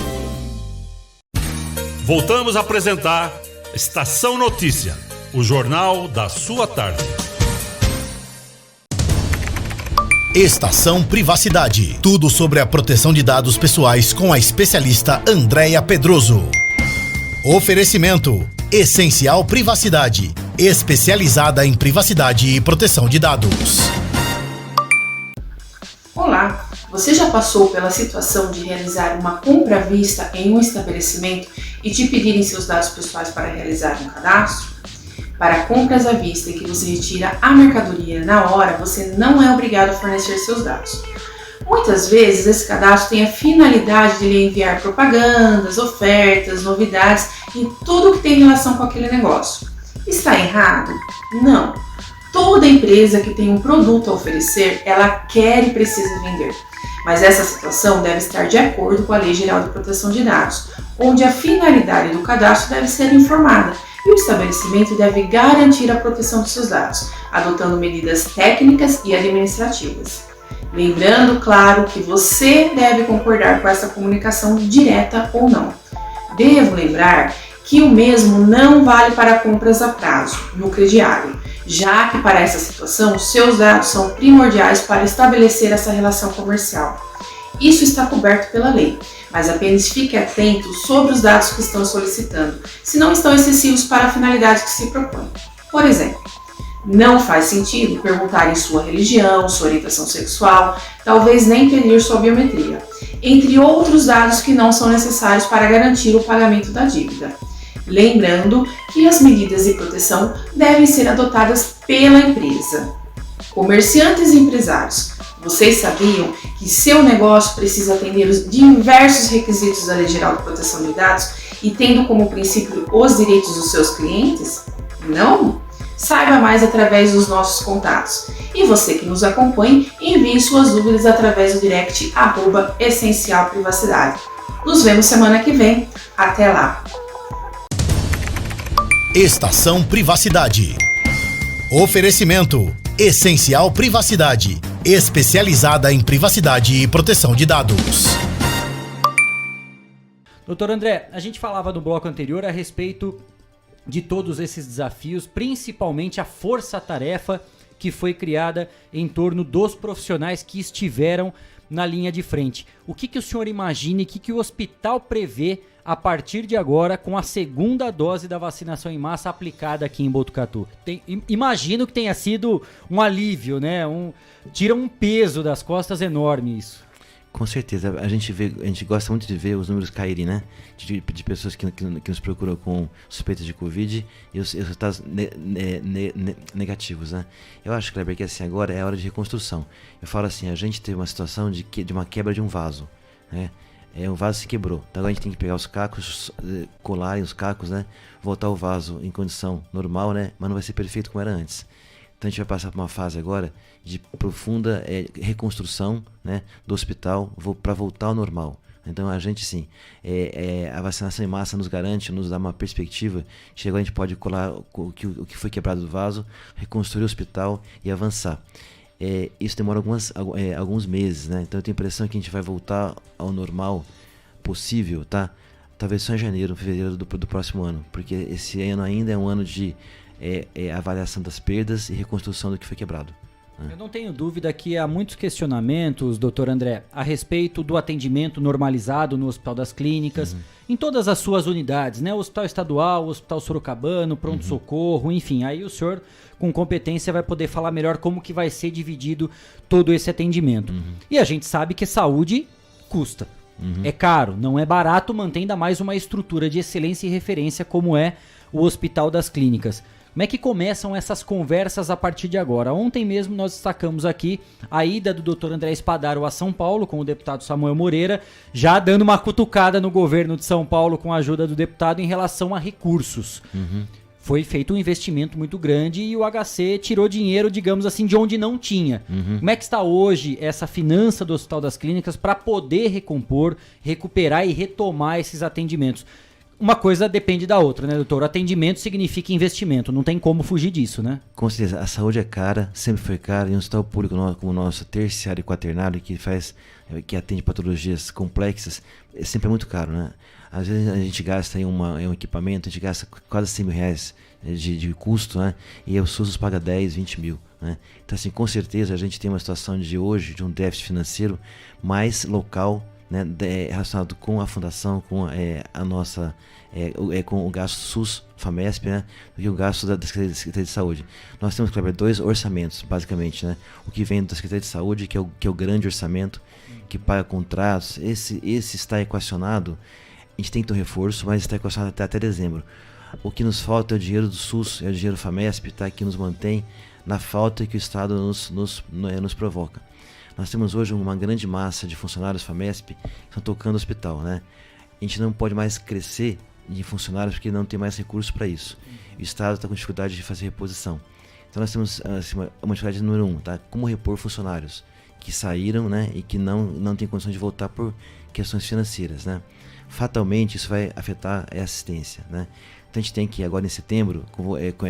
Voltamos a apresentar Estação Notícia, o jornal da sua tarde. Estação Privacidade. Tudo sobre a proteção de dados pessoais com a especialista Andréia Pedroso. Oferecimento: Essencial Privacidade, especializada em privacidade e proteção de dados. Olá, você já passou pela situação de realizar uma compra à vista em um estabelecimento e te pedirem seus dados pessoais para realizar um cadastro? Para compras à vista em que você retira a mercadoria na hora, você não é obrigado a fornecer seus dados. Muitas vezes esse cadastro tem a finalidade de lhe enviar propagandas, ofertas, novidades e tudo que tem relação com aquele negócio. Está errado? Não. Toda empresa que tem um produto a oferecer, ela quer e precisa vender. Mas essa situação deve estar de acordo com a Lei Geral de Proteção de Dados, onde a finalidade do cadastro deve ser informada e o estabelecimento deve garantir a proteção de seus dados, adotando medidas técnicas e administrativas. Lembrando, claro, que você deve concordar com essa comunicação direta ou não. Devo lembrar que o mesmo não vale para compras a prazo, no crediário, já que para essa situação, seus dados são primordiais para estabelecer essa relação comercial. Isso está coberto pela lei, mas apenas fique atento sobre os dados que estão solicitando, se não estão excessivos para a finalidade que se propõe. Por exemplo, não faz sentido perguntar em sua religião, sua orientação sexual, talvez nem pedir sua biometria, entre outros dados que não são necessários para garantir o pagamento da dívida. Lembrando que as medidas de proteção devem ser adotadas pela empresa. Comerciantes e empresários, vocês sabiam que seu negócio precisa atender os diversos requisitos da Lei Geral de Proteção de Dados e tendo como princípio os direitos dos seus clientes? Não? Saiba mais através dos nossos contatos. E você que nos acompanha, envie suas dúvidas através do direct @Essencial Privacidade. Nos vemos semana que vem. Até lá! Estação Privacidade. Oferecimento Essencial Privacidade, especializada em privacidade e proteção de dados. Doutor André, a gente falava no bloco anterior a respeito de todos esses desafios, principalmente a força-tarefa que foi criada em torno dos profissionais que estiveram na linha de frente. O que o senhor imagina e o que o hospital prevê a partir de agora com a segunda dose da vacinação em massa aplicada aqui em Botucatu? Imagino que tenha sido um alívio, né? Tira um peso das costas enorme isso. Com certeza, a gente gosta muito de ver os números caírem, né? De pessoas que nos procuram com suspeitas de Covid e os resultados negativos, né? Eu acho, Kleber, que assim, agora é a hora de reconstrução. Eu falo assim, a gente teve uma situação de uma quebra de um vaso, né? Um vaso se quebrou, então agora a gente tem que pegar os cacos, colarem os cacos, né? Voltar o vaso em condição normal, né? Mas não vai ser perfeito como era antes. Então a gente vai passar por uma fase agora de profunda reconstrução, né, do hospital para voltar ao normal. Então a gente sim, a vacinação em massa nos garante, nos dá uma perspectiva de agora a gente pode colar o que foi quebrado do vaso, reconstruir o hospital e avançar. Isso demora alguns meses, né? Então eu tenho a impressão que a gente vai voltar ao normal possível, tá? Talvez só em janeiro, fevereiro do próximo ano, porque esse ano ainda é um ano de avaliação das perdas e reconstrução do que foi quebrado. Eu não tenho dúvida que há muitos questionamentos, doutor André, a respeito do atendimento normalizado no Hospital das Clínicas, em todas as suas unidades, né? O Hospital Estadual, o Hospital Sorocabano, Pronto-Socorro, enfim. Aí o senhor, com competência, vai poder falar melhor como que vai ser dividido todo esse atendimento. E a gente sabe que saúde custa. É caro, não é barato manter ainda mais uma estrutura de excelência e referência como é o Hospital das Clínicas. Como é que começam essas conversas a partir de agora? Ontem mesmo nós destacamos aqui a ida do Dr. André Spadaro a São Paulo com o deputado Samuel Moreira, já dando uma cutucada no governo de São Paulo com a ajuda do deputado em relação a recursos. Foi feito um investimento muito grande e o HC tirou dinheiro, digamos assim, de onde não tinha. Como é que está hoje essa finança do Hospital das Clínicas para poder recompor, recuperar e retomar esses atendimentos? Uma coisa depende da outra, né, doutor? Atendimento significa investimento, não tem como fugir disso, né? Com certeza, a saúde é cara, sempre foi cara, e um hospital público como o nosso, terciário e quaternário, que atende patologias complexas, sempre é muito caro, né? Às vezes a gente gasta em um equipamento, a gente gasta quase 100 mil reais de custo, né? E o SUS paga 10, 20 mil, né? Então, assim, com certeza a gente tem uma situação de hoje, de um déficit financeiro mais local, né, relacionado com a fundação, com a nossa com o gasto SUS, FAMESP, né, e o gasto da Secretaria de Saúde. Nós temos, Kleber, 2 orçamentos, basicamente, né? O que vem da Secretaria de Saúde, que é o grande orçamento, que paga contratos, esse está equacionado, a gente tem que ter um reforço, mas está equacionado até dezembro. O que nos falta é o dinheiro do SUS, é o dinheiro FAMESP, tá, que nos mantém na falta que o Estado nos provoca. Nós temos hoje uma grande massa de funcionários FAMESP que estão tocando o hospital, né? A gente não pode mais crescer de funcionários porque não tem mais recursos para isso. O Estado está com dificuldade de fazer reposição. Então nós temos assim, uma dificuldade número 1, tá? Como repor funcionários que saíram, né, e que não tem condição de voltar por questões financeiras, né. Fatalmente isso vai afetar a assistência, né. Então a gente tem que agora em setembro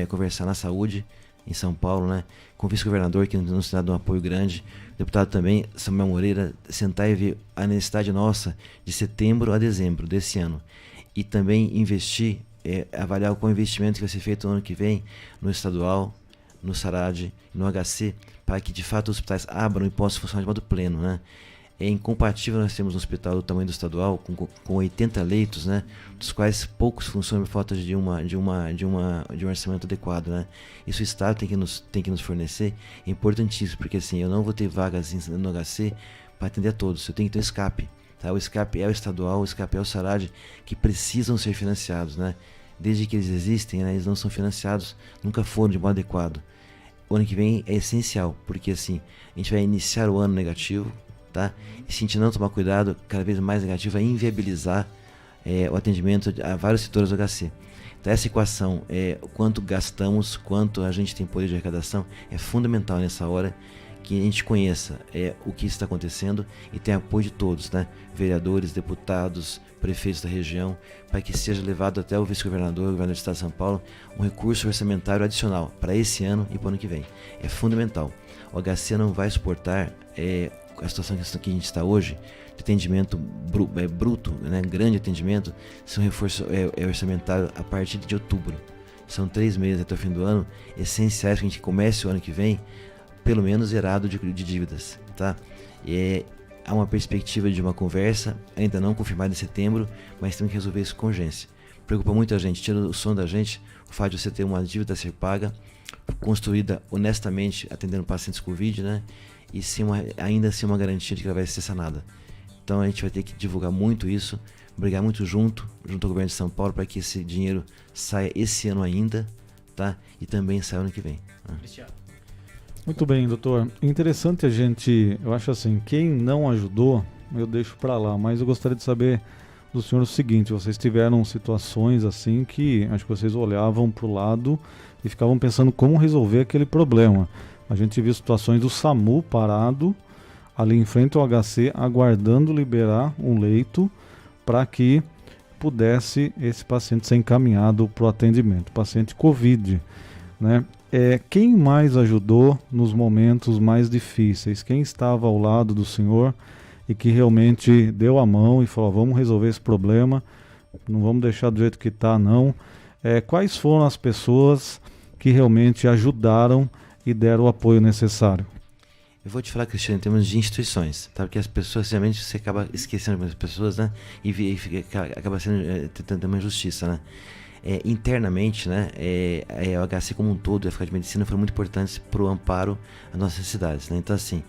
conversar na saúde em São Paulo, né, com o vice-governador que nos tem dado um apoio grande, o deputado também, Samuel Moreira, sentar e ver a necessidade nossa de setembro a dezembro desse ano e também investir, avaliar qual investimento que vai ser feito no ano que vem no estadual, no SARAD, no HC, para que de fato os hospitais abram e possam funcionar de modo pleno, né. É incompatível nós temos um hospital do tamanho do estadual com 80 leitos, né, dos quais poucos funcionam por falta de um orçamento adequado, né. Isso o Estado tem que nos fornecer, é importantíssimo, porque assim, eu não vou ter vagas no HC para atender a todos, eu tenho que ter um escape, tá? O escape é o estadual, o escape é o SARAD, que precisam ser financiados, né. Desde que eles existem, né, eles não são financiados, nunca foram de modo adequado. O ano que vem é essencial, porque assim, a gente vai iniciar o ano negativo, tá? E se a gente não tomar cuidado, cada vez mais negativo, vai inviabilizar o atendimento a vários setores do HC. Então essa equação, quanto gastamos, quanto a gente tem poder de arrecadação, é fundamental nessa hora que a gente conheça o que está acontecendo e tenha apoio de todos, né? Vereadores, deputados, prefeitos da região, para que seja levado até o vice-governador, o governador do estado de São Paulo, um recurso orçamentário adicional para esse ano e para o ano que vem. É fundamental. O HC não vai suportar a situação que a gente está hoje, de atendimento bruto, né, grande atendimento, se um reforço orçamentário a partir de outubro. São 3 meses até o fim do ano, essenciais para que a gente comece o ano que vem, pelo menos zerado de dívidas, tá? Há uma perspectiva de uma conversa, ainda não confirmada em setembro, mas temos que resolver isso com urgência. Preocupa muito a gente, tira o sono da gente, o fato de você ter uma dívida a ser paga, construída honestamente, atendendo pacientes Covid, né? E ainda assim uma garantia de que ela vai ser sanada. Então a gente vai ter que divulgar muito isso, brigar muito junto ao governo de São Paulo, para que esse dinheiro saia esse ano ainda, tá? E também saia ano que vem. Cristiano. Muito bem, doutor. Interessante eu acho assim, quem não ajudou, eu deixo para lá, mas eu gostaria de saber do senhor o seguinte: vocês tiveram situações assim que acho que vocês olhavam para o lado e ficavam pensando como resolver aquele problema. A gente viu situações do SAMU parado ali em frente ao HC, aguardando liberar um leito para que pudesse esse paciente ser encaminhado para o atendimento, paciente Covid, né? Quem mais ajudou nos momentos mais difíceis? Quem estava ao lado do senhor e que realmente deu a mão e falou: vamos resolver esse problema, não vamos deixar do jeito que está, não. Quais foram as pessoas que realmente ajudaram e deram o apoio necessário? Eu vou te falar, Cristiano, em termos de instituições, tá? Porque as pessoas, realmente, você acaba esquecendo as pessoas, né? E acaba sendo tentando uma injustiça, né? Internamente, né? O HC como um todo e a Faculdade de Medicina foram muito importantes para o amparo às nossas cidades, né? Então, assim,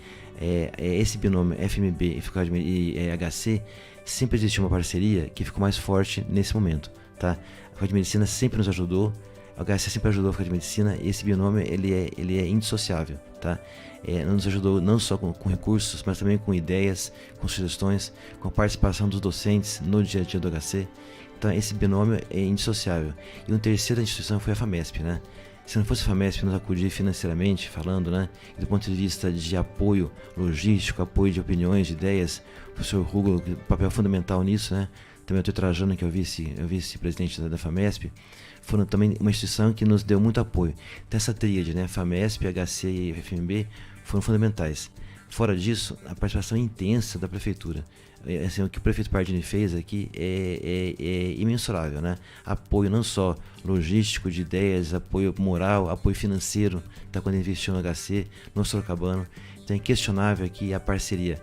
esse binômio FMB e HC, sempre existiu uma parceria que ficou mais forte nesse momento, tá? A Faculdade de Medicina sempre nos ajudou, a HC sempre ajudou a Faculdade de Medicina, e esse binômio ele é indissociável, tá? Nos ajudou não só com recursos, mas também com ideias, com sugestões, com a participação dos docentes no dia a dia do HC. Então esse binômio é indissociável. E uma terceira instituição foi a FAMESP, né? Se não fosse a FAMESP nos acudir financeiramente falando, né? E do ponto de vista de apoio logístico, apoio de opiniões, de ideias, o professor Hugo, papel fundamental nisso, né? Também o Dr. Trajano, que é o vice-presidente da FAMESP, foram também uma instituição que nos deu muito apoio. Então essa tríade, né? FAMESP, HC e FMB foram fundamentais. Fora disso, a participação intensa da prefeitura. Assim, o que o prefeito Pardini fez aqui é imensurável, né? Apoio não só logístico, de ideias, apoio moral, apoio financeiro, tá? Quando investiu no HC, no Sorocabano. Então é inquestionável aqui a parceria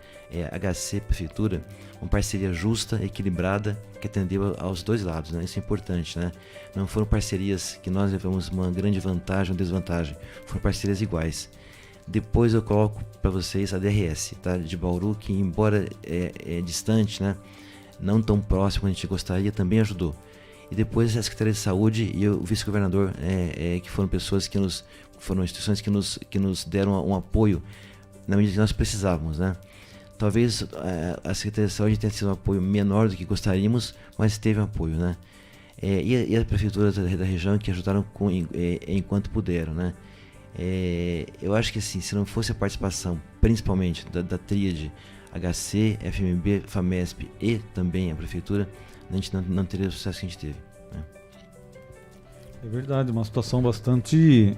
HC-prefeitura, uma parceria justa, equilibrada, que atendeu aos dois lados, né? Isso é importante, né? Não foram parcerias que nós levamos uma grande vantagem ou desvantagem, foram parcerias iguais. Depois eu coloco para vocês a DRS, tá? De Bauru, que embora distante, né? Não tão próximo como a gente gostaria, também ajudou. E depois a Secretaria de Saúde e o vice-governador, que foram pessoas foram instituições que nos deram um apoio na medida que nós precisávamos, né? Talvez a Secretaria de Saúde tenha sido um apoio menor do que gostaríamos, mas teve um apoio, né? E as prefeituras da região que ajudaram enquanto puderam, né? Eu acho que assim, se não fosse a participação principalmente da tríade HC, FMB, FAMESP e também a prefeitura, a gente não teria o sucesso que a gente teve. Né? É verdade, uma situação bastante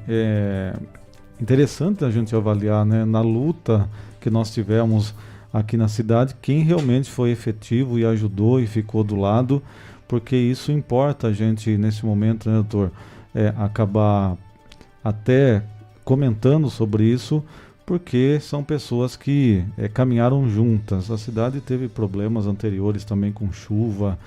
interessante a gente avaliar, né? Na luta que nós tivemos aqui na cidade, quem realmente foi efetivo e ajudou e ficou do lado, porque isso importa a gente nesse momento, né, doutor? Acabar até comentando sobre isso, porque são pessoas que caminharam juntas. A cidade teve problemas anteriores também com chuva,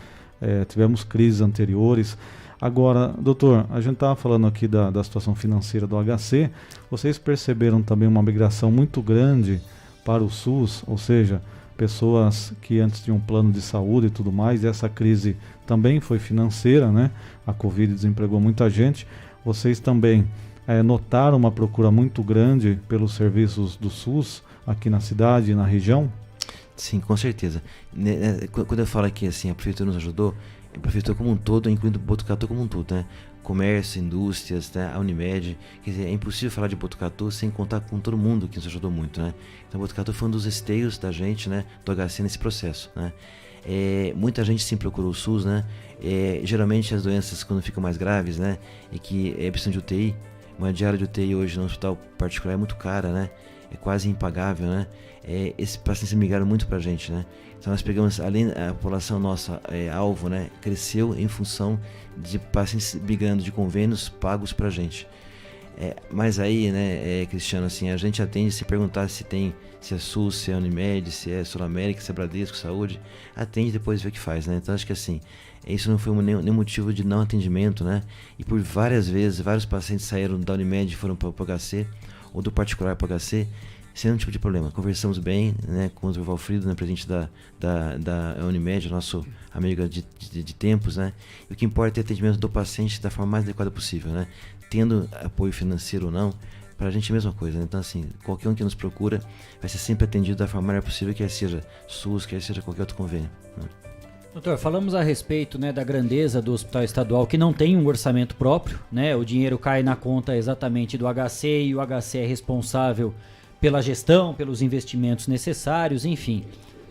tivemos crises anteriores. Agora, doutor, a gente estava falando aqui da situação financeira do HC, vocês perceberam também uma migração muito grande para o SUS, ou seja, pessoas que antes tinham um plano de saúde e tudo mais, e essa crise também foi financeira, né? A Covid desempregou muita gente. Vocês também notaram uma procura muito grande pelos serviços do SUS aqui na cidade e na região? Sim, com certeza. Quando eu falo aqui assim, a prefeitura nos ajudou, a prefeitura como um todo, incluindo Botucatu como um todo, né? Comércio, indústrias, né? A Unimed, quer dizer, é impossível falar de Botucatu sem contar com todo mundo que nos ajudou muito, né? Então Botucatu foi um dos esteios da gente, né? Do HC nesse processo, né? Muita gente sim procurou o SUS, né? Geralmente as doenças quando ficam mais graves, né? E que precisam de UTI, uma diária de UTI hoje no hospital particular é muito cara, né? É quase impagável, né? Esses pacientes migraram muito pra gente, né? Então nós pegamos, além a população nossa alvo, né? Cresceu em função de pacientes migrando de convênios pagos pra gente. Mas aí, né, Cristiano, assim, a gente atende, se perguntar se é SUS, se é Unimed, se é Sul América, se é Bradesco, Saúde, atende depois vê o que faz, né? Então acho que assim, isso não foi nenhum motivo de não atendimento, né? E por várias vezes, vários pacientes saíram da Unimed e foram para o HC, ou do particular para o HC, sem nenhum tipo de problema. Conversamos bem, né, com o Dr. Valfrido, né, presidente da Unimed, nosso amigo de tempos, né? E o que importa é o atendimento do paciente da forma mais adequada possível, né? Tendo apoio financeiro ou não, para a gente é a mesma coisa, né? Então assim, qualquer um que nos procura vai ser sempre atendido da forma melhor possível, quer seja SUS, quer seja qualquer outro convênio, né? Doutor, falamos a respeito, né, da grandeza do hospital estadual, que não tem um orçamento próprio, né? O dinheiro cai na conta exatamente do HC e o HC é responsável pela gestão, pelos investimentos necessários, enfim.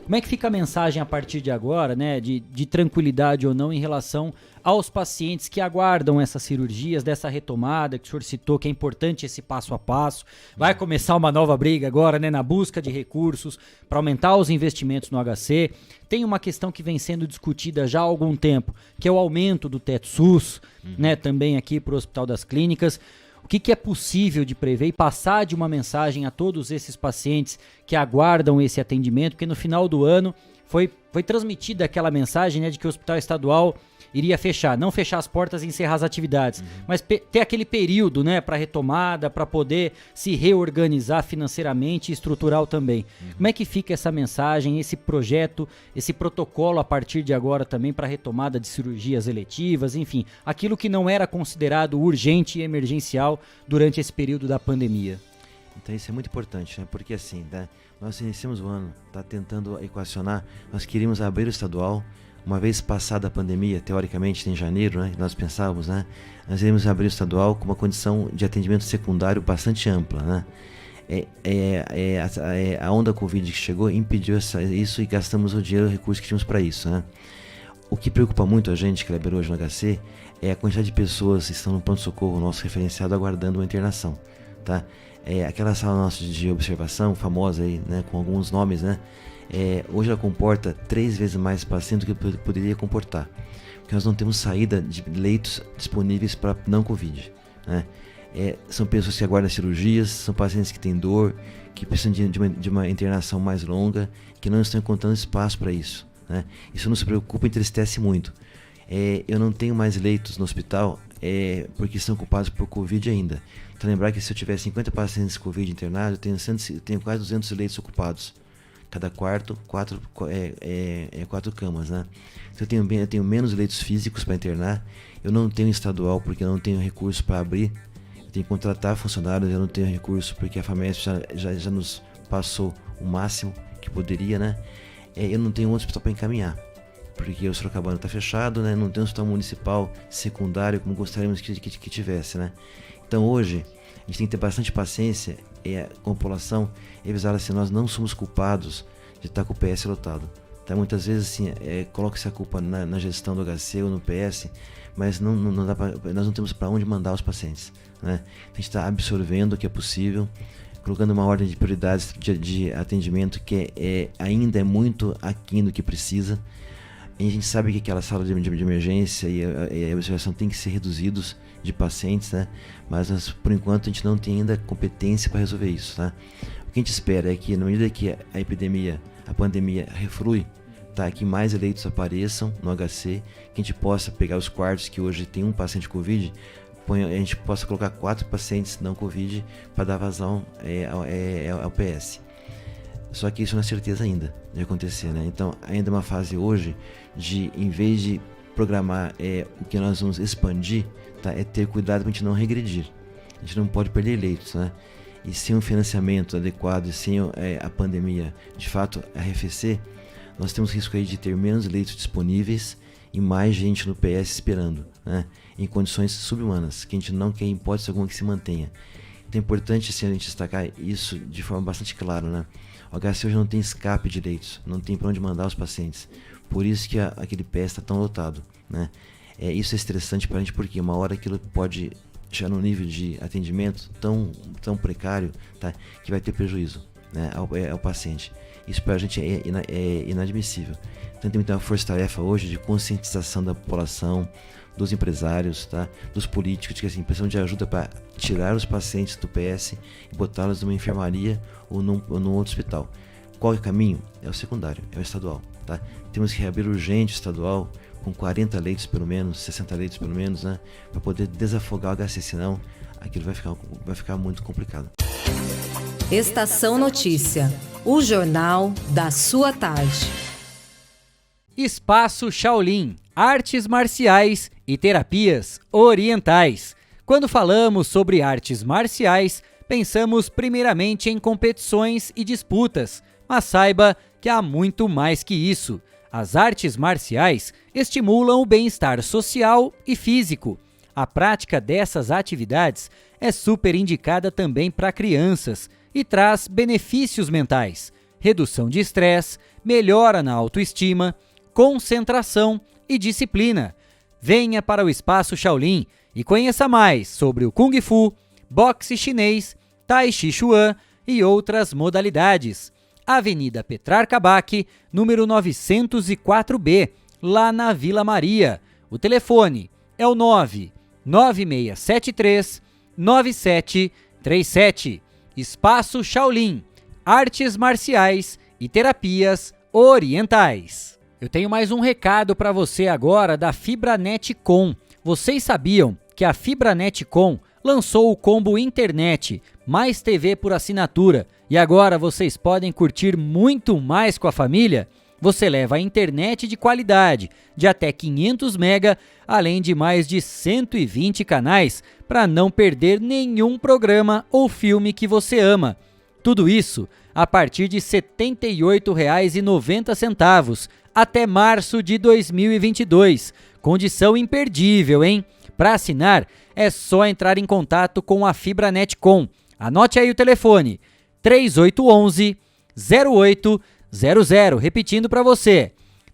Como é que fica a mensagem a partir de agora, né, de tranquilidade ou não em relação aos pacientes que aguardam essas cirurgias, dessa retomada que o senhor citou, que é importante esse passo a passo? Vai começar uma nova briga agora, né, na busca de recursos para aumentar os investimentos no HC. Tem uma questão que vem sendo discutida já há algum tempo, que é o aumento do teto SUS, né, também aqui para o Hospital das Clínicas. O que é possível de prever e passar de uma mensagem a todos esses pacientes que aguardam esse atendimento? Porque no final do ano foi transmitida aquela mensagem, né, de que o hospital estadual iria fechar, não fechar as portas e encerrar as atividades, mas ter aquele período, né, para retomada, para poder se reorganizar financeiramente e estrutural também. Como é que fica essa mensagem, esse projeto, esse protocolo a partir de agora também para retomada de cirurgias eletivas, enfim, aquilo que não era considerado urgente e emergencial durante esse período da pandemia? Então isso é muito importante, né? Porque assim, né, nós iniciamos o ano, tentando equacionar, nós queríamos abrir o estadual. Uma vez passada a pandemia, teoricamente em janeiro, né, nós pensávamos, né, nós iríamos abrir o estadual com uma condição de atendimento secundário bastante ampla, né. A onda Covid que chegou impediu isso e gastamos o dinheiro e o recurso que tínhamos para isso, né. O que preocupa muito a gente, Kleber, hoje no HC, é a quantidade de pessoas que estão no pronto-socorro nosso referenciado aguardando uma internação, tá. Aquela sala nossa de observação, famosa aí, né, com alguns nomes, né, hoje ela comporta 3 vezes mais pacientes do que poderia comportar, porque nós não temos saída de leitos disponíveis para não Covid, né? São pessoas que aguardam cirurgias, são pacientes que têm dor, que precisam de uma internação mais longa, que não estão encontrando espaço para isso, né? Isso nos preocupa e entristece muito. Eu não tenho mais leitos no hospital porque estão ocupados por Covid ainda. Então lembrar que se eu tiver 50 pacientes Covid internados, eu tenho quase 200 leitos ocupados. Cada quarto, 4 camas, né? Então eu tenho menos leitos físicos para internar. Eu não tenho estadual porque eu não tenho recurso para abrir. Eu tenho que contratar funcionários, eu não tenho recurso porque a FAMESP já nos passou o máximo que poderia, né? Eu não tenho outro hospital para encaminhar, porque o Sorocabana está fechado, né? Não tem um hospital municipal secundário como gostaríamos que tivesse, né? Então hoje, a gente tem que ter bastante paciência com a população e avisar assim, nós não somos culpados de estar com o PS lotado. Tá? Muitas vezes assim, coloca-se a culpa na gestão do HC ou no PS, mas não dá nós não temos para onde mandar os pacientes. Né? A gente está absorvendo o que é possível, colocando uma ordem de prioridades de atendimento que ainda é muito aquém do que precisa. E a gente sabe que aquela sala de emergência e a observação tem que ser reduzidos de pacientes, né? Mas por enquanto a gente não tem ainda competência para resolver isso. Tá? O que a gente espera é que, na medida que a pandemia reflui, tá? Que mais leitos apareçam no HC, que a gente possa pegar os quartos que hoje tem um paciente Covid, a gente possa colocar 4 pacientes não Covid para dar vazão ao PS. Só que isso não é certeza ainda de acontecer, né? Então ainda é uma fase hoje de, em vez de programar o que nós vamos expandir, tá? É ter cuidado para a gente não regredir. A gente não pode perder leitos, né? E sem um financiamento adequado e sem a pandemia de fato arrefecer, nós temos risco aí de ter menos leitos disponíveis e mais gente no PS esperando, né? Em condições subhumanas, que a gente não quer em hipótese alguma que se mantenha. Então é importante assim, a gente destacar isso de forma bastante clara, né? O HC hoje não tem escape de leitos, não tem para onde mandar os pacientes. Por isso que aquele PS está tão lotado, né? Isso é estressante para a gente, porque uma hora aquilo pode chegar num nível de atendimento tão precário, tá? Que vai ter prejuízo, né, ao paciente. Isso para a gente é inadmissível. Então tem uma força-tarefa hoje de conscientização da população, dos empresários, tá? Dos políticos, de que assim, precisam de ajuda para tirar os pacientes do PS e botá-los numa enfermaria ou num outro hospital. Qual é o caminho? É o secundário, é o estadual. Tá? Temos que reabrir urgente o estadual, com 40 leitos pelo menos, 60 leitos pelo menos, né? Para poder desafogar o HC, senão aquilo vai ficar muito complicado. Estação Notícia, o jornal da sua tarde. Espaço Shaolin, artes marciais e terapias orientais. Quando falamos sobre artes marciais, pensamos primeiramente em competições e disputas, mas saiba que há muito mais que isso. As artes marciais estimulam o bem-estar social e físico. A prática dessas atividades é super indicada também para crianças e traz benefícios mentais, redução de estresse, melhora na autoestima, concentração e disciplina. Venha para o Espaço Shaolin e conheça mais sobre o Kung Fu, boxe chinês, Tai Chi Chuan e outras modalidades. Avenida Petrarca Bach, número 904B, lá na Vila Maria. O telefone é o 99673-9737. Espaço Shaolin, artes marciais e terapias orientais. Eu tenho mais um recado para você agora da Fibranet Com. Vocês sabiam que a Fibranet Com lançou o combo internet mais TV por assinatura e agora vocês podem curtir muito mais com a família? Você leva a internet de qualidade de até 500 MB, além de mais de 120 canais para não perder nenhum programa ou filme que você ama. Tudo isso a partir de R$ 78,90 até março de 2022. Condição imperdível, hein? Para assinar, é só entrar em contato com a Fibranet Com. Anote aí o telefone, 3811-0800. Repetindo para você,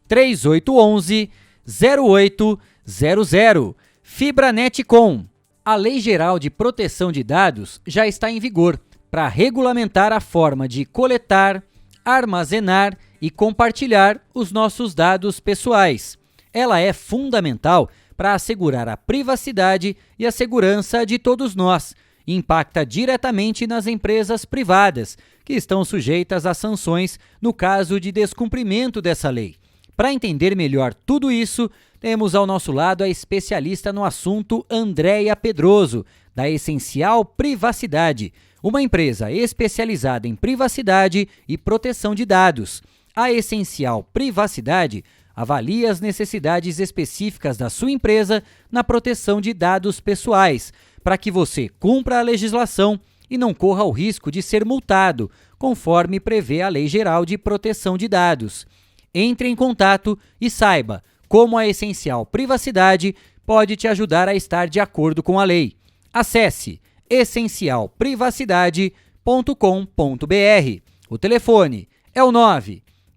3811-0800. Fibranet Com. A Lei Geral de Proteção de Dados já está em vigor para regulamentar a forma de coletar, armazenar e compartilhar os nossos dados pessoais. Ela é fundamental para assegurar a privacidade e a segurança de todos nós e impacta diretamente nas empresas privadas, que estão sujeitas a sanções no caso de descumprimento dessa lei. Para entender melhor tudo isso, temos ao nosso lado a especialista no assunto Andréia Pedroso, da Essencial Privacidade, uma empresa especializada em privacidade e proteção de dados. A Essencial Privacidade avalia as necessidades específicas da sua empresa na proteção de dados pessoais, para que você cumpra a legislação e não corra o risco de ser multado, conforme prevê a Lei Geral de Proteção de Dados. Entre em contato e saiba como a Essencial Privacidade pode te ajudar a estar de acordo com a lei. Acesse essencialprivacidade.com.br. O telefone é o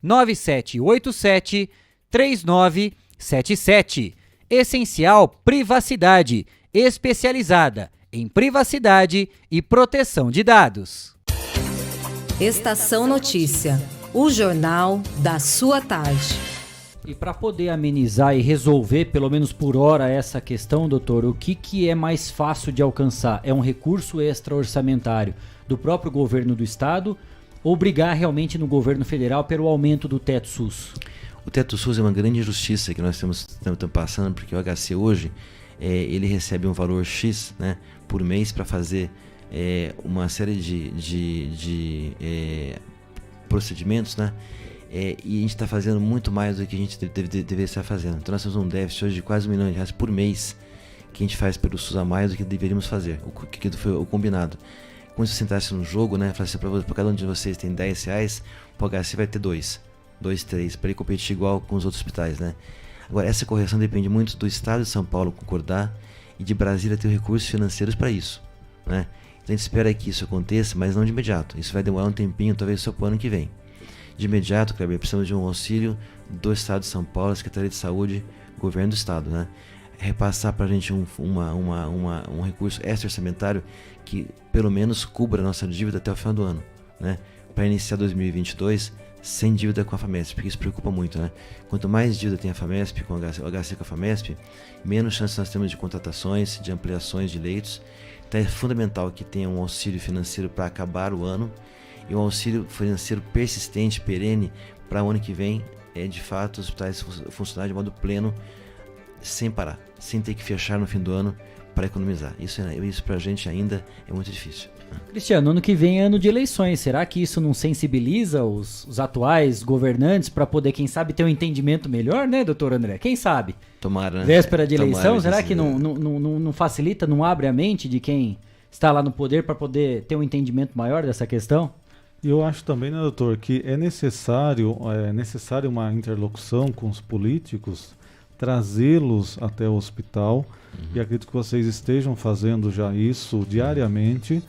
99787-3977. Essencial Privacidade, especializada em privacidade e proteção de dados. Estação Notícia, o jornal da sua tarde. E para poder amenizar e resolver, pelo menos por hora, essa questão, doutor, o que é mais fácil de alcançar? É um recurso extra-orçamentário do próprio governo do estado ou brigar realmente no governo federal pelo aumento do teto SUS? O teto SUS é uma grande injustiça que nós estamos passando, porque o HC hoje ele recebe um valor X, né, por mês para fazer uma série de procedimentos, né? E a gente está fazendo muito mais do que a gente deveria estar fazendo. Então nós temos um déficit hoje de quase R$1 milhão por mês que a gente faz pelo SUS a mais do que deveríamos fazer, o que foi o combinado. Quando você sentasse no jogo, né, falasse para cada um de vocês tem R$10, o HC vai ter 2, 3, para ele competir igual com os outros hospitais, né? Agora, essa correção depende muito do Estado de São Paulo concordar e de Brasília ter recursos financeiros para isso, né? Então a gente espera que isso aconteça, mas não de imediato. Isso vai demorar um tempinho, talvez só para o ano que vem. De imediato, Kleber, precisamos de um auxílio do Estado de São Paulo, Secretaria de Saúde, Governo do Estado, né? Repassar para a gente um recurso extra-orçamentário que pelo menos cubra a nossa dívida até o final do ano, né? Para iniciar 2022 sem dívida com a FAMESP, porque isso preocupa muito, né? Quanto mais dívida tem a FAMESP, com o HC com a FAMESP, menos chance nós temos de contratações, de ampliações de leitos. Então é fundamental que tenha um auxílio financeiro para acabar o ano e um auxílio financeiro persistente, perene, para o ano que vem, de fato, os hospitais funcionarem de modo pleno, sem parar, sem ter que fechar no fim do ano para economizar. Isso para a gente ainda é muito difícil. Cristiano, ano que vem é ano de eleições. Será que isso não sensibiliza os atuais governantes para poder, quem sabe, ter um entendimento melhor, né, doutor André? Quem sabe? Tomara, né? Véspera de eleição, será que não facilita, não abre a mente de quem está lá no poder para poder ter um entendimento maior dessa questão? E eu acho também, né, doutor, que é necessário uma interlocução com os políticos, trazê-los até o hospital, e acredito que vocês estejam fazendo já isso diariamente,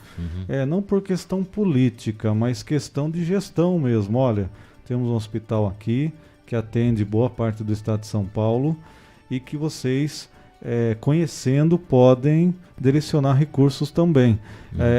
não por questão política, mas questão de gestão mesmo. Olha, temos um hospital aqui que atende boa parte do estado de São Paulo e que vocês, conhecendo, podem direcionar recursos também.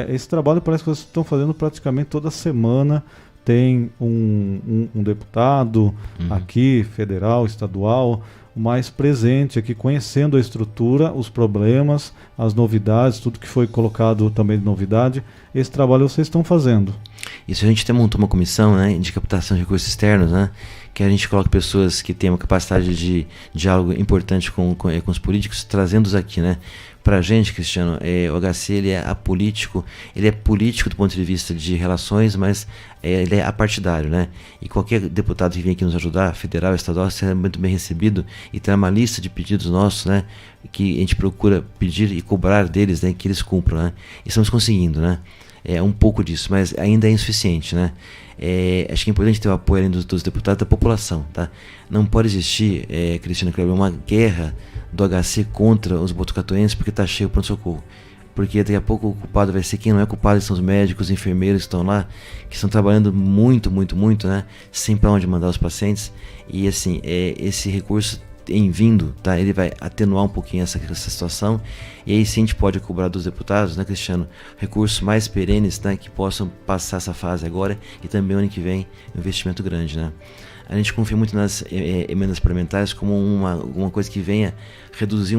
Esse trabalho parece que vocês estão fazendo praticamente toda semana. Tem um deputado aqui, federal, estadual, mais presente aqui, conhecendo a estrutura, os problemas, as novidades, tudo que foi colocado também de novidade. Esse trabalho vocês estão fazendo. Isso, a gente até montou uma comissão, né, de captação de recursos externos, né, que a gente coloca pessoas que têm uma capacidade de diálogo importante com os políticos, trazendo-os aqui, né. Pra gente, Cristiano, o HC ele é apolítico, ele é político do ponto de vista de relações, mas ele é apartidário, né? E qualquer deputado que vem aqui nos ajudar, federal, estadual, será muito bem recebido e terá uma lista de pedidos nossos, né? Que a gente procura pedir e cobrar deles, né? Que eles cumpram, né? E estamos conseguindo, né? Um pouco disso, mas ainda é insuficiente, né? Acho que é importante ter o apoio além dos deputados da população, tá? Não pode existir, Cristiano Kleber, uma guerra do HC contra os botucatuenses porque está cheio o pronto-socorro. Porque daqui a pouco o culpado vai ser quem não é culpado, são os médicos, os enfermeiros que estão lá, que estão trabalhando muito, né? Sem para onde mandar os pacientes. E assim, esse recurso em vindo, tá? Ele vai atenuar um pouquinho essa situação. E aí sim a gente pode cobrar dos deputados, né, Cristiano, recursos mais perenes, né, que possam passar essa fase agora e também ano que vem um investimento grande, né? A gente confia muito nas emendas parlamentares como uma coisa que venha reduzir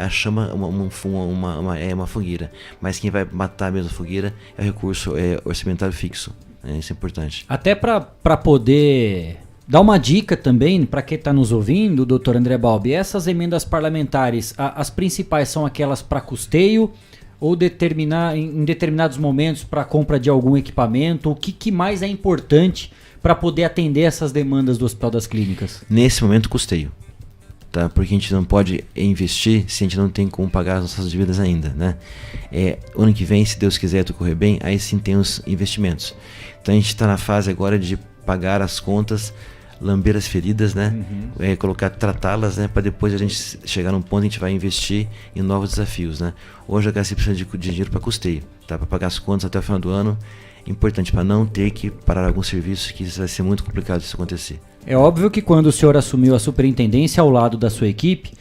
a chama, uma fogueira. Mas quem vai matar mesmo a fogueira é o recurso orçamentário fixo. Isso é importante. Até para poder dar uma dica também para quem está nos ouvindo, doutor André Balbi, essas emendas parlamentares, as principais são aquelas para custeio ou em determinados momentos para compra de algum equipamento? O que mais é importante para poder atender essas demandas do Hospital das Clínicas? Nesse momento, custeio, tá? Porque a gente não pode investir se a gente não tem como pagar as nossas dívidas ainda, né? Ano que vem, se Deus quiser tudo correr bem, aí sim tem os investimentos. Então a gente está na fase agora de pagar as contas lamber as feridas, né? Tratá-las, né? Para depois a gente chegar num ponto que a gente vai investir em novos desafios, né? Hoje a HC precisa de dinheiro para custeio, tá? Para pagar as contas até o final do ano. Importante para não ter que parar alguns serviços, que isso vai ser muito complicado isso acontecer. É óbvio que quando o senhor assumiu a superintendência ao lado da sua equipe,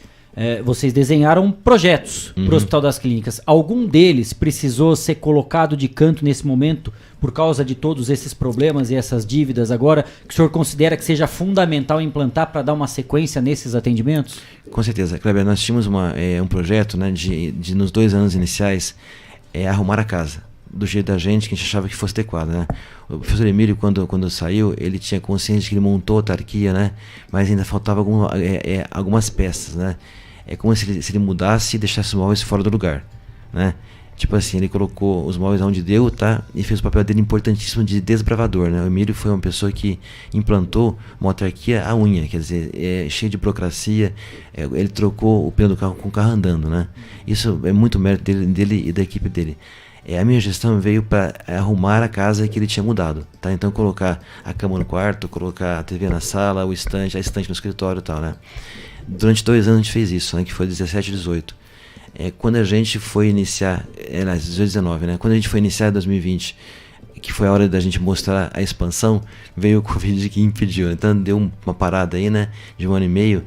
vocês desenharam projetos para o Hospital das Clínicas. Algum deles precisou ser colocado de canto nesse momento por causa de todos esses problemas e essas dívidas agora, que o senhor considera que seja fundamental implantar para dar uma sequência nesses atendimentos? Com certeza. Kleber, nós tínhamos um projeto, né, de nos 2 anos iniciais arrumar a casa do jeito da gente que a gente achava que fosse adequado, né? O professor Emílio, quando saiu, ele tinha consciência de que ele montou a autarquia, né? Mas ainda faltava algumas peças, né? É como se ele mudasse e deixasse os móveis fora do lugar, né? Tipo assim, ele colocou os móveis onde deu, tá? E fez o papel dele importantíssimo de desbravador, né? O Emílio foi uma pessoa que implantou uma autarquia à unha, quer dizer, cheio de burocracia. Ele trocou o pneu do carro com o carro andando, né? Isso é muito mérito dele e da equipe dele. A minha gestão veio para arrumar a casa que ele tinha mudado, tá? Então colocar a cama no quarto, colocar a TV na sala, a estante no escritório e tal, né? Durante 2 anos a gente fez isso, né? Que foi 17 e 18. Quando a gente foi iniciar, 18 e 19, né? Quando a gente foi iniciar em 2020, que foi a hora da gente mostrar a expansão, veio o Covid que impediu. Então deu uma parada aí, né? De 1 ano e meio,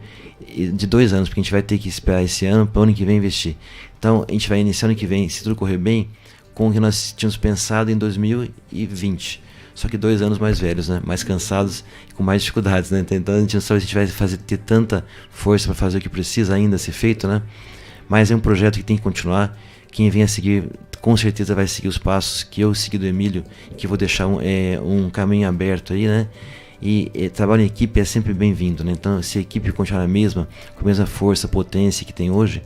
de 2 anos, porque a gente vai ter que esperar esse ano para o ano que vem investir. Então a gente vai iniciar ano que vem, se tudo correr bem, com o que nós tínhamos pensado em 2020. Só que 2 anos mais velhos, né? Mais cansados e com mais dificuldades, né? Então a gente não sabe se a gente vai ter tanta força para fazer o que precisa ainda ser feito, né? Mas é um projeto que tem que continuar. Quem vem a seguir, com certeza vai seguir os passos que eu segui do Emílio, que vou deixar um caminho aberto aí, né? E trabalho em equipe é sempre bem-vindo, né? Então, se a equipe continuar a mesma, com a mesma força, potência que tem hoje,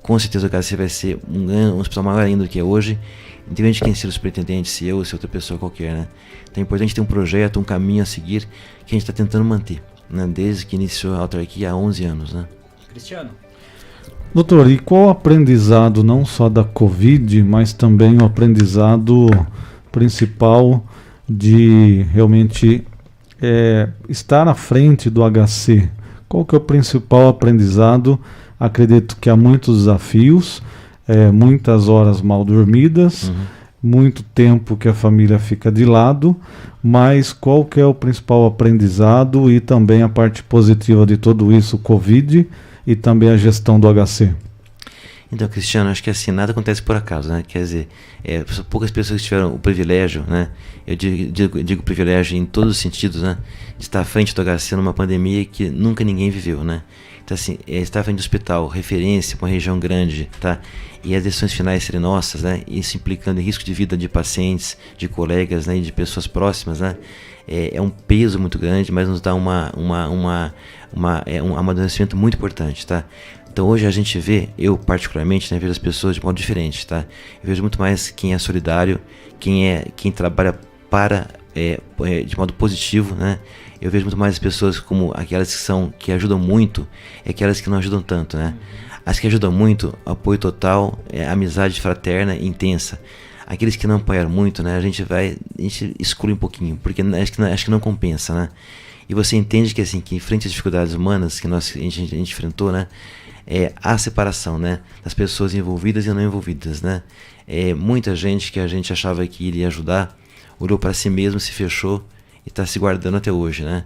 com certeza o HC vai ser um hospital maior ainda do que é hoje, independente de quem seja o superintendente, se eu ou se outra pessoa qualquer, né? Então é importante ter um projeto, um caminho a seguir que a gente está tentando manter, né? Desde que iniciou a autarquia há 11 anos, né? Cristiano. Doutor, e qual o aprendizado não só da Covid, mas também o aprendizado principal de realmente estar à frente do HC? Qual que é o principal aprendizado? Acredito que há muitos desafios, muitas horas mal dormidas, muito tempo que a família fica de lado, mas qual que é o principal aprendizado e também a parte positiva de tudo isso, Covid e também a gestão do HC? Então, Cristiano, acho que assim, nada acontece por acaso, né? Quer dizer, poucas pessoas tiveram o privilégio, né? Eu digo privilégio em todos os sentidos, né? De estar à frente do HC numa pandemia que nunca ninguém viveu, né? Então, assim, estar à frente do hospital, referência para uma região grande, tá? E as decisões finais serem nossas, né? Isso implicando em risco de vida de pacientes, de colegas, né? E de pessoas próximas, né? É um peso muito grande, mas nos dá um amadurecimento muito importante, tá? Então hoje a gente vê, eu particularmente, né, vejo as pessoas de modo diferente, tá? Eu vejo muito mais quem é solidário, quem trabalha de modo positivo, né? Eu vejo muito mais as pessoas como aquelas que ajudam muito e aquelas que não ajudam tanto, né? As que ajudam muito, apoio total, amizade fraterna e intensa. Aqueles que não apoiam muito, né, a gente exclui um pouquinho, porque acho que não compensa, né? E você entende que assim, que em frente às dificuldades humanas que a gente enfrentou, né, há separação, né, das pessoas envolvidas e não envolvidas, né? Muita gente que a gente achava que iria ajudar, olhou para si mesmo, se fechou e está se guardando até hoje, né?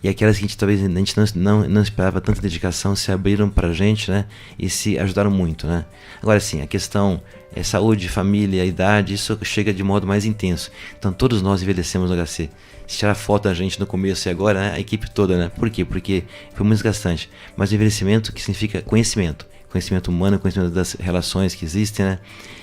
E aquelas que talvez a gente não esperava tanta dedicação se abriram para a gente, né? E se ajudaram muito, né? Agora sim, a questão saúde, família, idade, isso chega de modo mais intenso. Então todos nós envelhecemos no HC. Se tirar foto da gente no começo e agora, né, a equipe toda, né? Por quê? Porque foi muito desgastante. Mas o envelhecimento que significa conhecimento humano, conhecimento das relações que existem, né?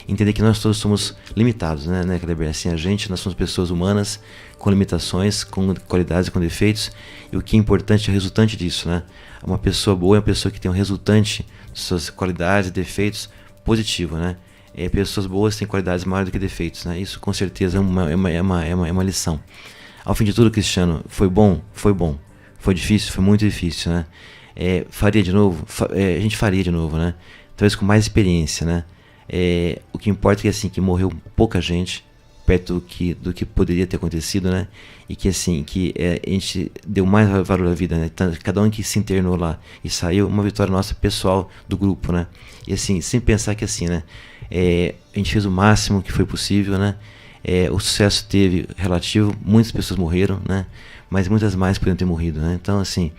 Entender que nós todos somos limitados, né, Kleber? Assim, nós somos pessoas humanas com limitações, com qualidades e com defeitos, e o que é importante é o resultante disso, né? Uma pessoa boa é uma pessoa que tem um resultante de suas qualidades e defeitos positivo, né? Pessoas boas têm qualidades maiores do que defeitos, né? Isso com certeza é uma lição. Ao fim de tudo, Cristiano, foi bom, foi difícil, foi muito difícil, né? Faria de novo? A gente faria de novo, né? Talvez com mais experiência, né? O que importa é que, assim, que morreu pouca gente, perto do que poderia ter acontecido, né? E que assim, a gente deu mais valor à vida, né? Então, cada um que se internou lá e saiu, uma vitória nossa pessoal do grupo, né? E assim, sem pensar que assim, né? A gente fez o máximo que foi possível, né? O sucesso teve relativo, muitas pessoas morreram, né? Mas muitas mais poderiam ter morrido, né? Então assim,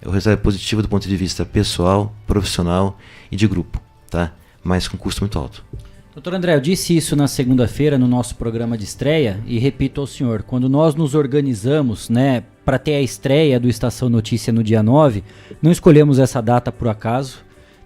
o resultado é positivo do ponto de vista pessoal, profissional e de grupo, tá? Mas com custo muito alto. Doutor André, eu disse isso na segunda-feira no nosso programa de estreia e repito ao senhor, quando nós nos organizamos, né, para ter a estreia do Estação Notícia no dia 9, não escolhemos essa data por acaso,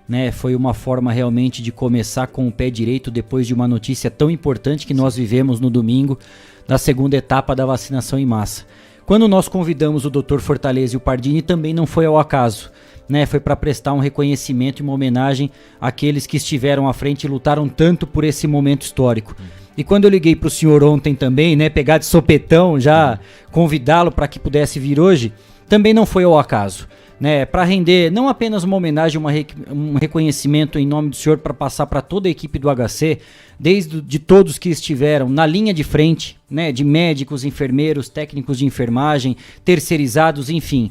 né, foi uma forma realmente de começar com o pé direito depois de uma notícia tão importante que nós vivemos no domingo, da segunda etapa da vacinação em massa. Quando nós convidamos o Dr. Fortaleza e o Pardini também não foi ao acaso, né? Foi para prestar um reconhecimento e uma homenagem àqueles que estiveram à frente e lutaram tanto por esse momento histórico. E quando eu liguei para o senhor ontem também, né, pegar de sopetão, já convidá-lo para que pudesse vir hoje, também não foi ao acaso. Né, para render não apenas uma homenagem, um reconhecimento em nome do senhor para passar para toda a equipe do HC, desde de todos que estiveram na linha de frente, né, de médicos, enfermeiros, técnicos de enfermagem, terceirizados, enfim,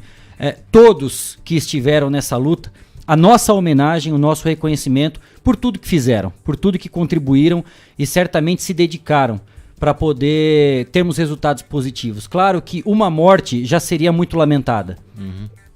todos que estiveram nessa luta, a nossa homenagem, o nosso reconhecimento por tudo que fizeram, por tudo que contribuíram e certamente se dedicaram para poder termos resultados positivos. Claro que uma morte já seria muito lamentada.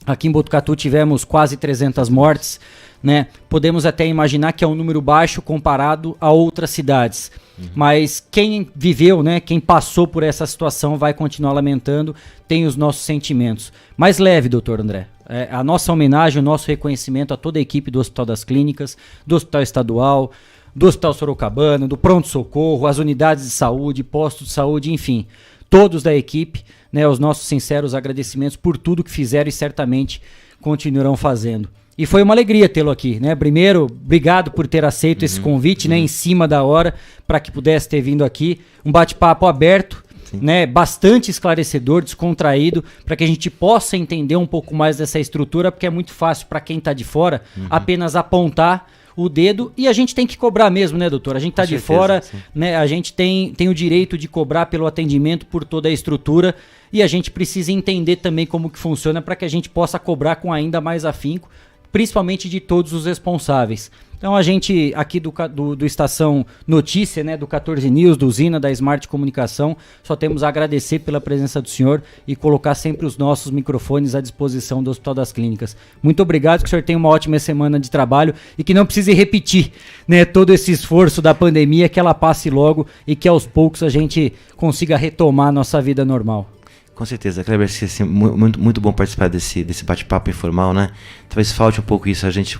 Aqui em Botucatu tivemos quase 300 mortes, né? Podemos até imaginar que é um número baixo comparado a outras cidades. Mas quem viveu, né, quem passou por essa situação vai continuar lamentando, tem os nossos sentimentos. Mais leve, doutor André. A nossa homenagem, o nosso reconhecimento a toda a equipe do Hospital das Clínicas, do Hospital Estadual, do Hospital Sorocabana, do Pronto Socorro, as unidades de saúde, postos de saúde, enfim, todos da equipe, né, os nossos sinceros agradecimentos por tudo que fizeram e certamente continuarão fazendo. E foi uma alegria tê-lo aqui, né? Primeiro, obrigado por ter aceito esse convite, né, em cima da hora, para que pudesse ter vindo aqui. Um bate-papo aberto, né, bastante esclarecedor, descontraído, para que a gente possa entender um pouco mais dessa estrutura, porque é muito fácil para quem está de fora apenas apontar o dedo, e a gente tem que cobrar mesmo, né, doutor? A gente tá de fora, né? A gente tem o direito de cobrar pelo atendimento, por toda a estrutura, e a gente precisa entender também como que funciona para que a gente possa cobrar com ainda mais afinco, principalmente de todos os responsáveis. Então a gente aqui do Estação Notícia, né, do 14 News, do Usina, da Smart Comunicação, só temos a agradecer pela presença do senhor e colocar sempre os nossos microfones à disposição do Hospital das Clínicas. Muito obrigado, que o senhor tenha uma ótima semana de trabalho e que não precise repetir, né, todo esse esforço da pandemia, que ela passe logo e que aos poucos a gente consiga retomar a nossa vida normal. Com certeza, Kleber, assim, muito bom participar desse bate-papo informal, né? Talvez falte um pouco isso, a gente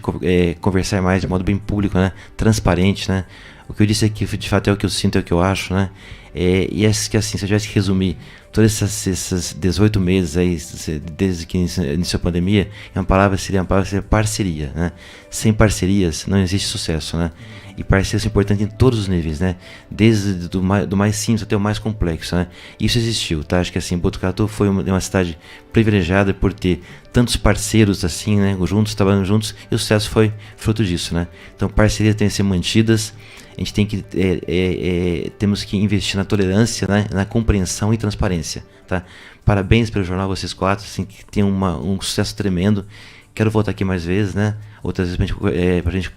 conversar mais de modo bem público, né? Transparente, né? O que eu disse aqui, de fato, é o que eu sinto, é o que eu acho, né? E é que, assim, se eu tivesse que resumir todos esses 18 meses aí, desde que iniciou a pandemia, seria parceria, né? Sem parcerias não existe sucesso, né? E parcerias são importantes em todos os níveis, né? Desde do mais simples até o mais complexo, né? Isso existiu, tá? Acho que assim, Botucatu foi uma cidade privilegiada por ter tantos parceiros assim, né? Juntos, trabalhando juntos, e o sucesso foi fruto disso, né? Então, parcerias têm que ser mantidas. A gente tem que temos que investir na tolerância, né? Na compreensão e transparência, tá? Parabéns pelo jornal, vocês quatro, assim, que tem um sucesso tremendo. Quero voltar aqui mais vezes, né? Outras vezes pra gente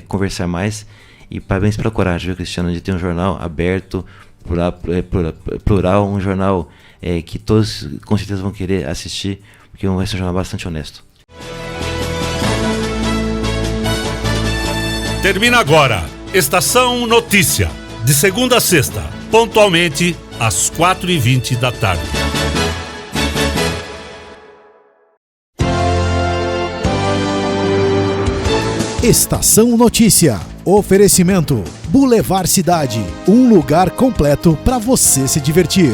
conversar mais. E parabéns pela coragem, viu, Cristiano, de ter um jornal aberto, plural, um jornal que todos com certeza vão querer assistir, porque vai ser um jornal bastante honesto. Termina agora Estação Notícia, de segunda a sexta, pontualmente às 4h20 da tarde. Estação Notícia. Oferecimento Boulevard Cidade, um lugar completo para você se divertir.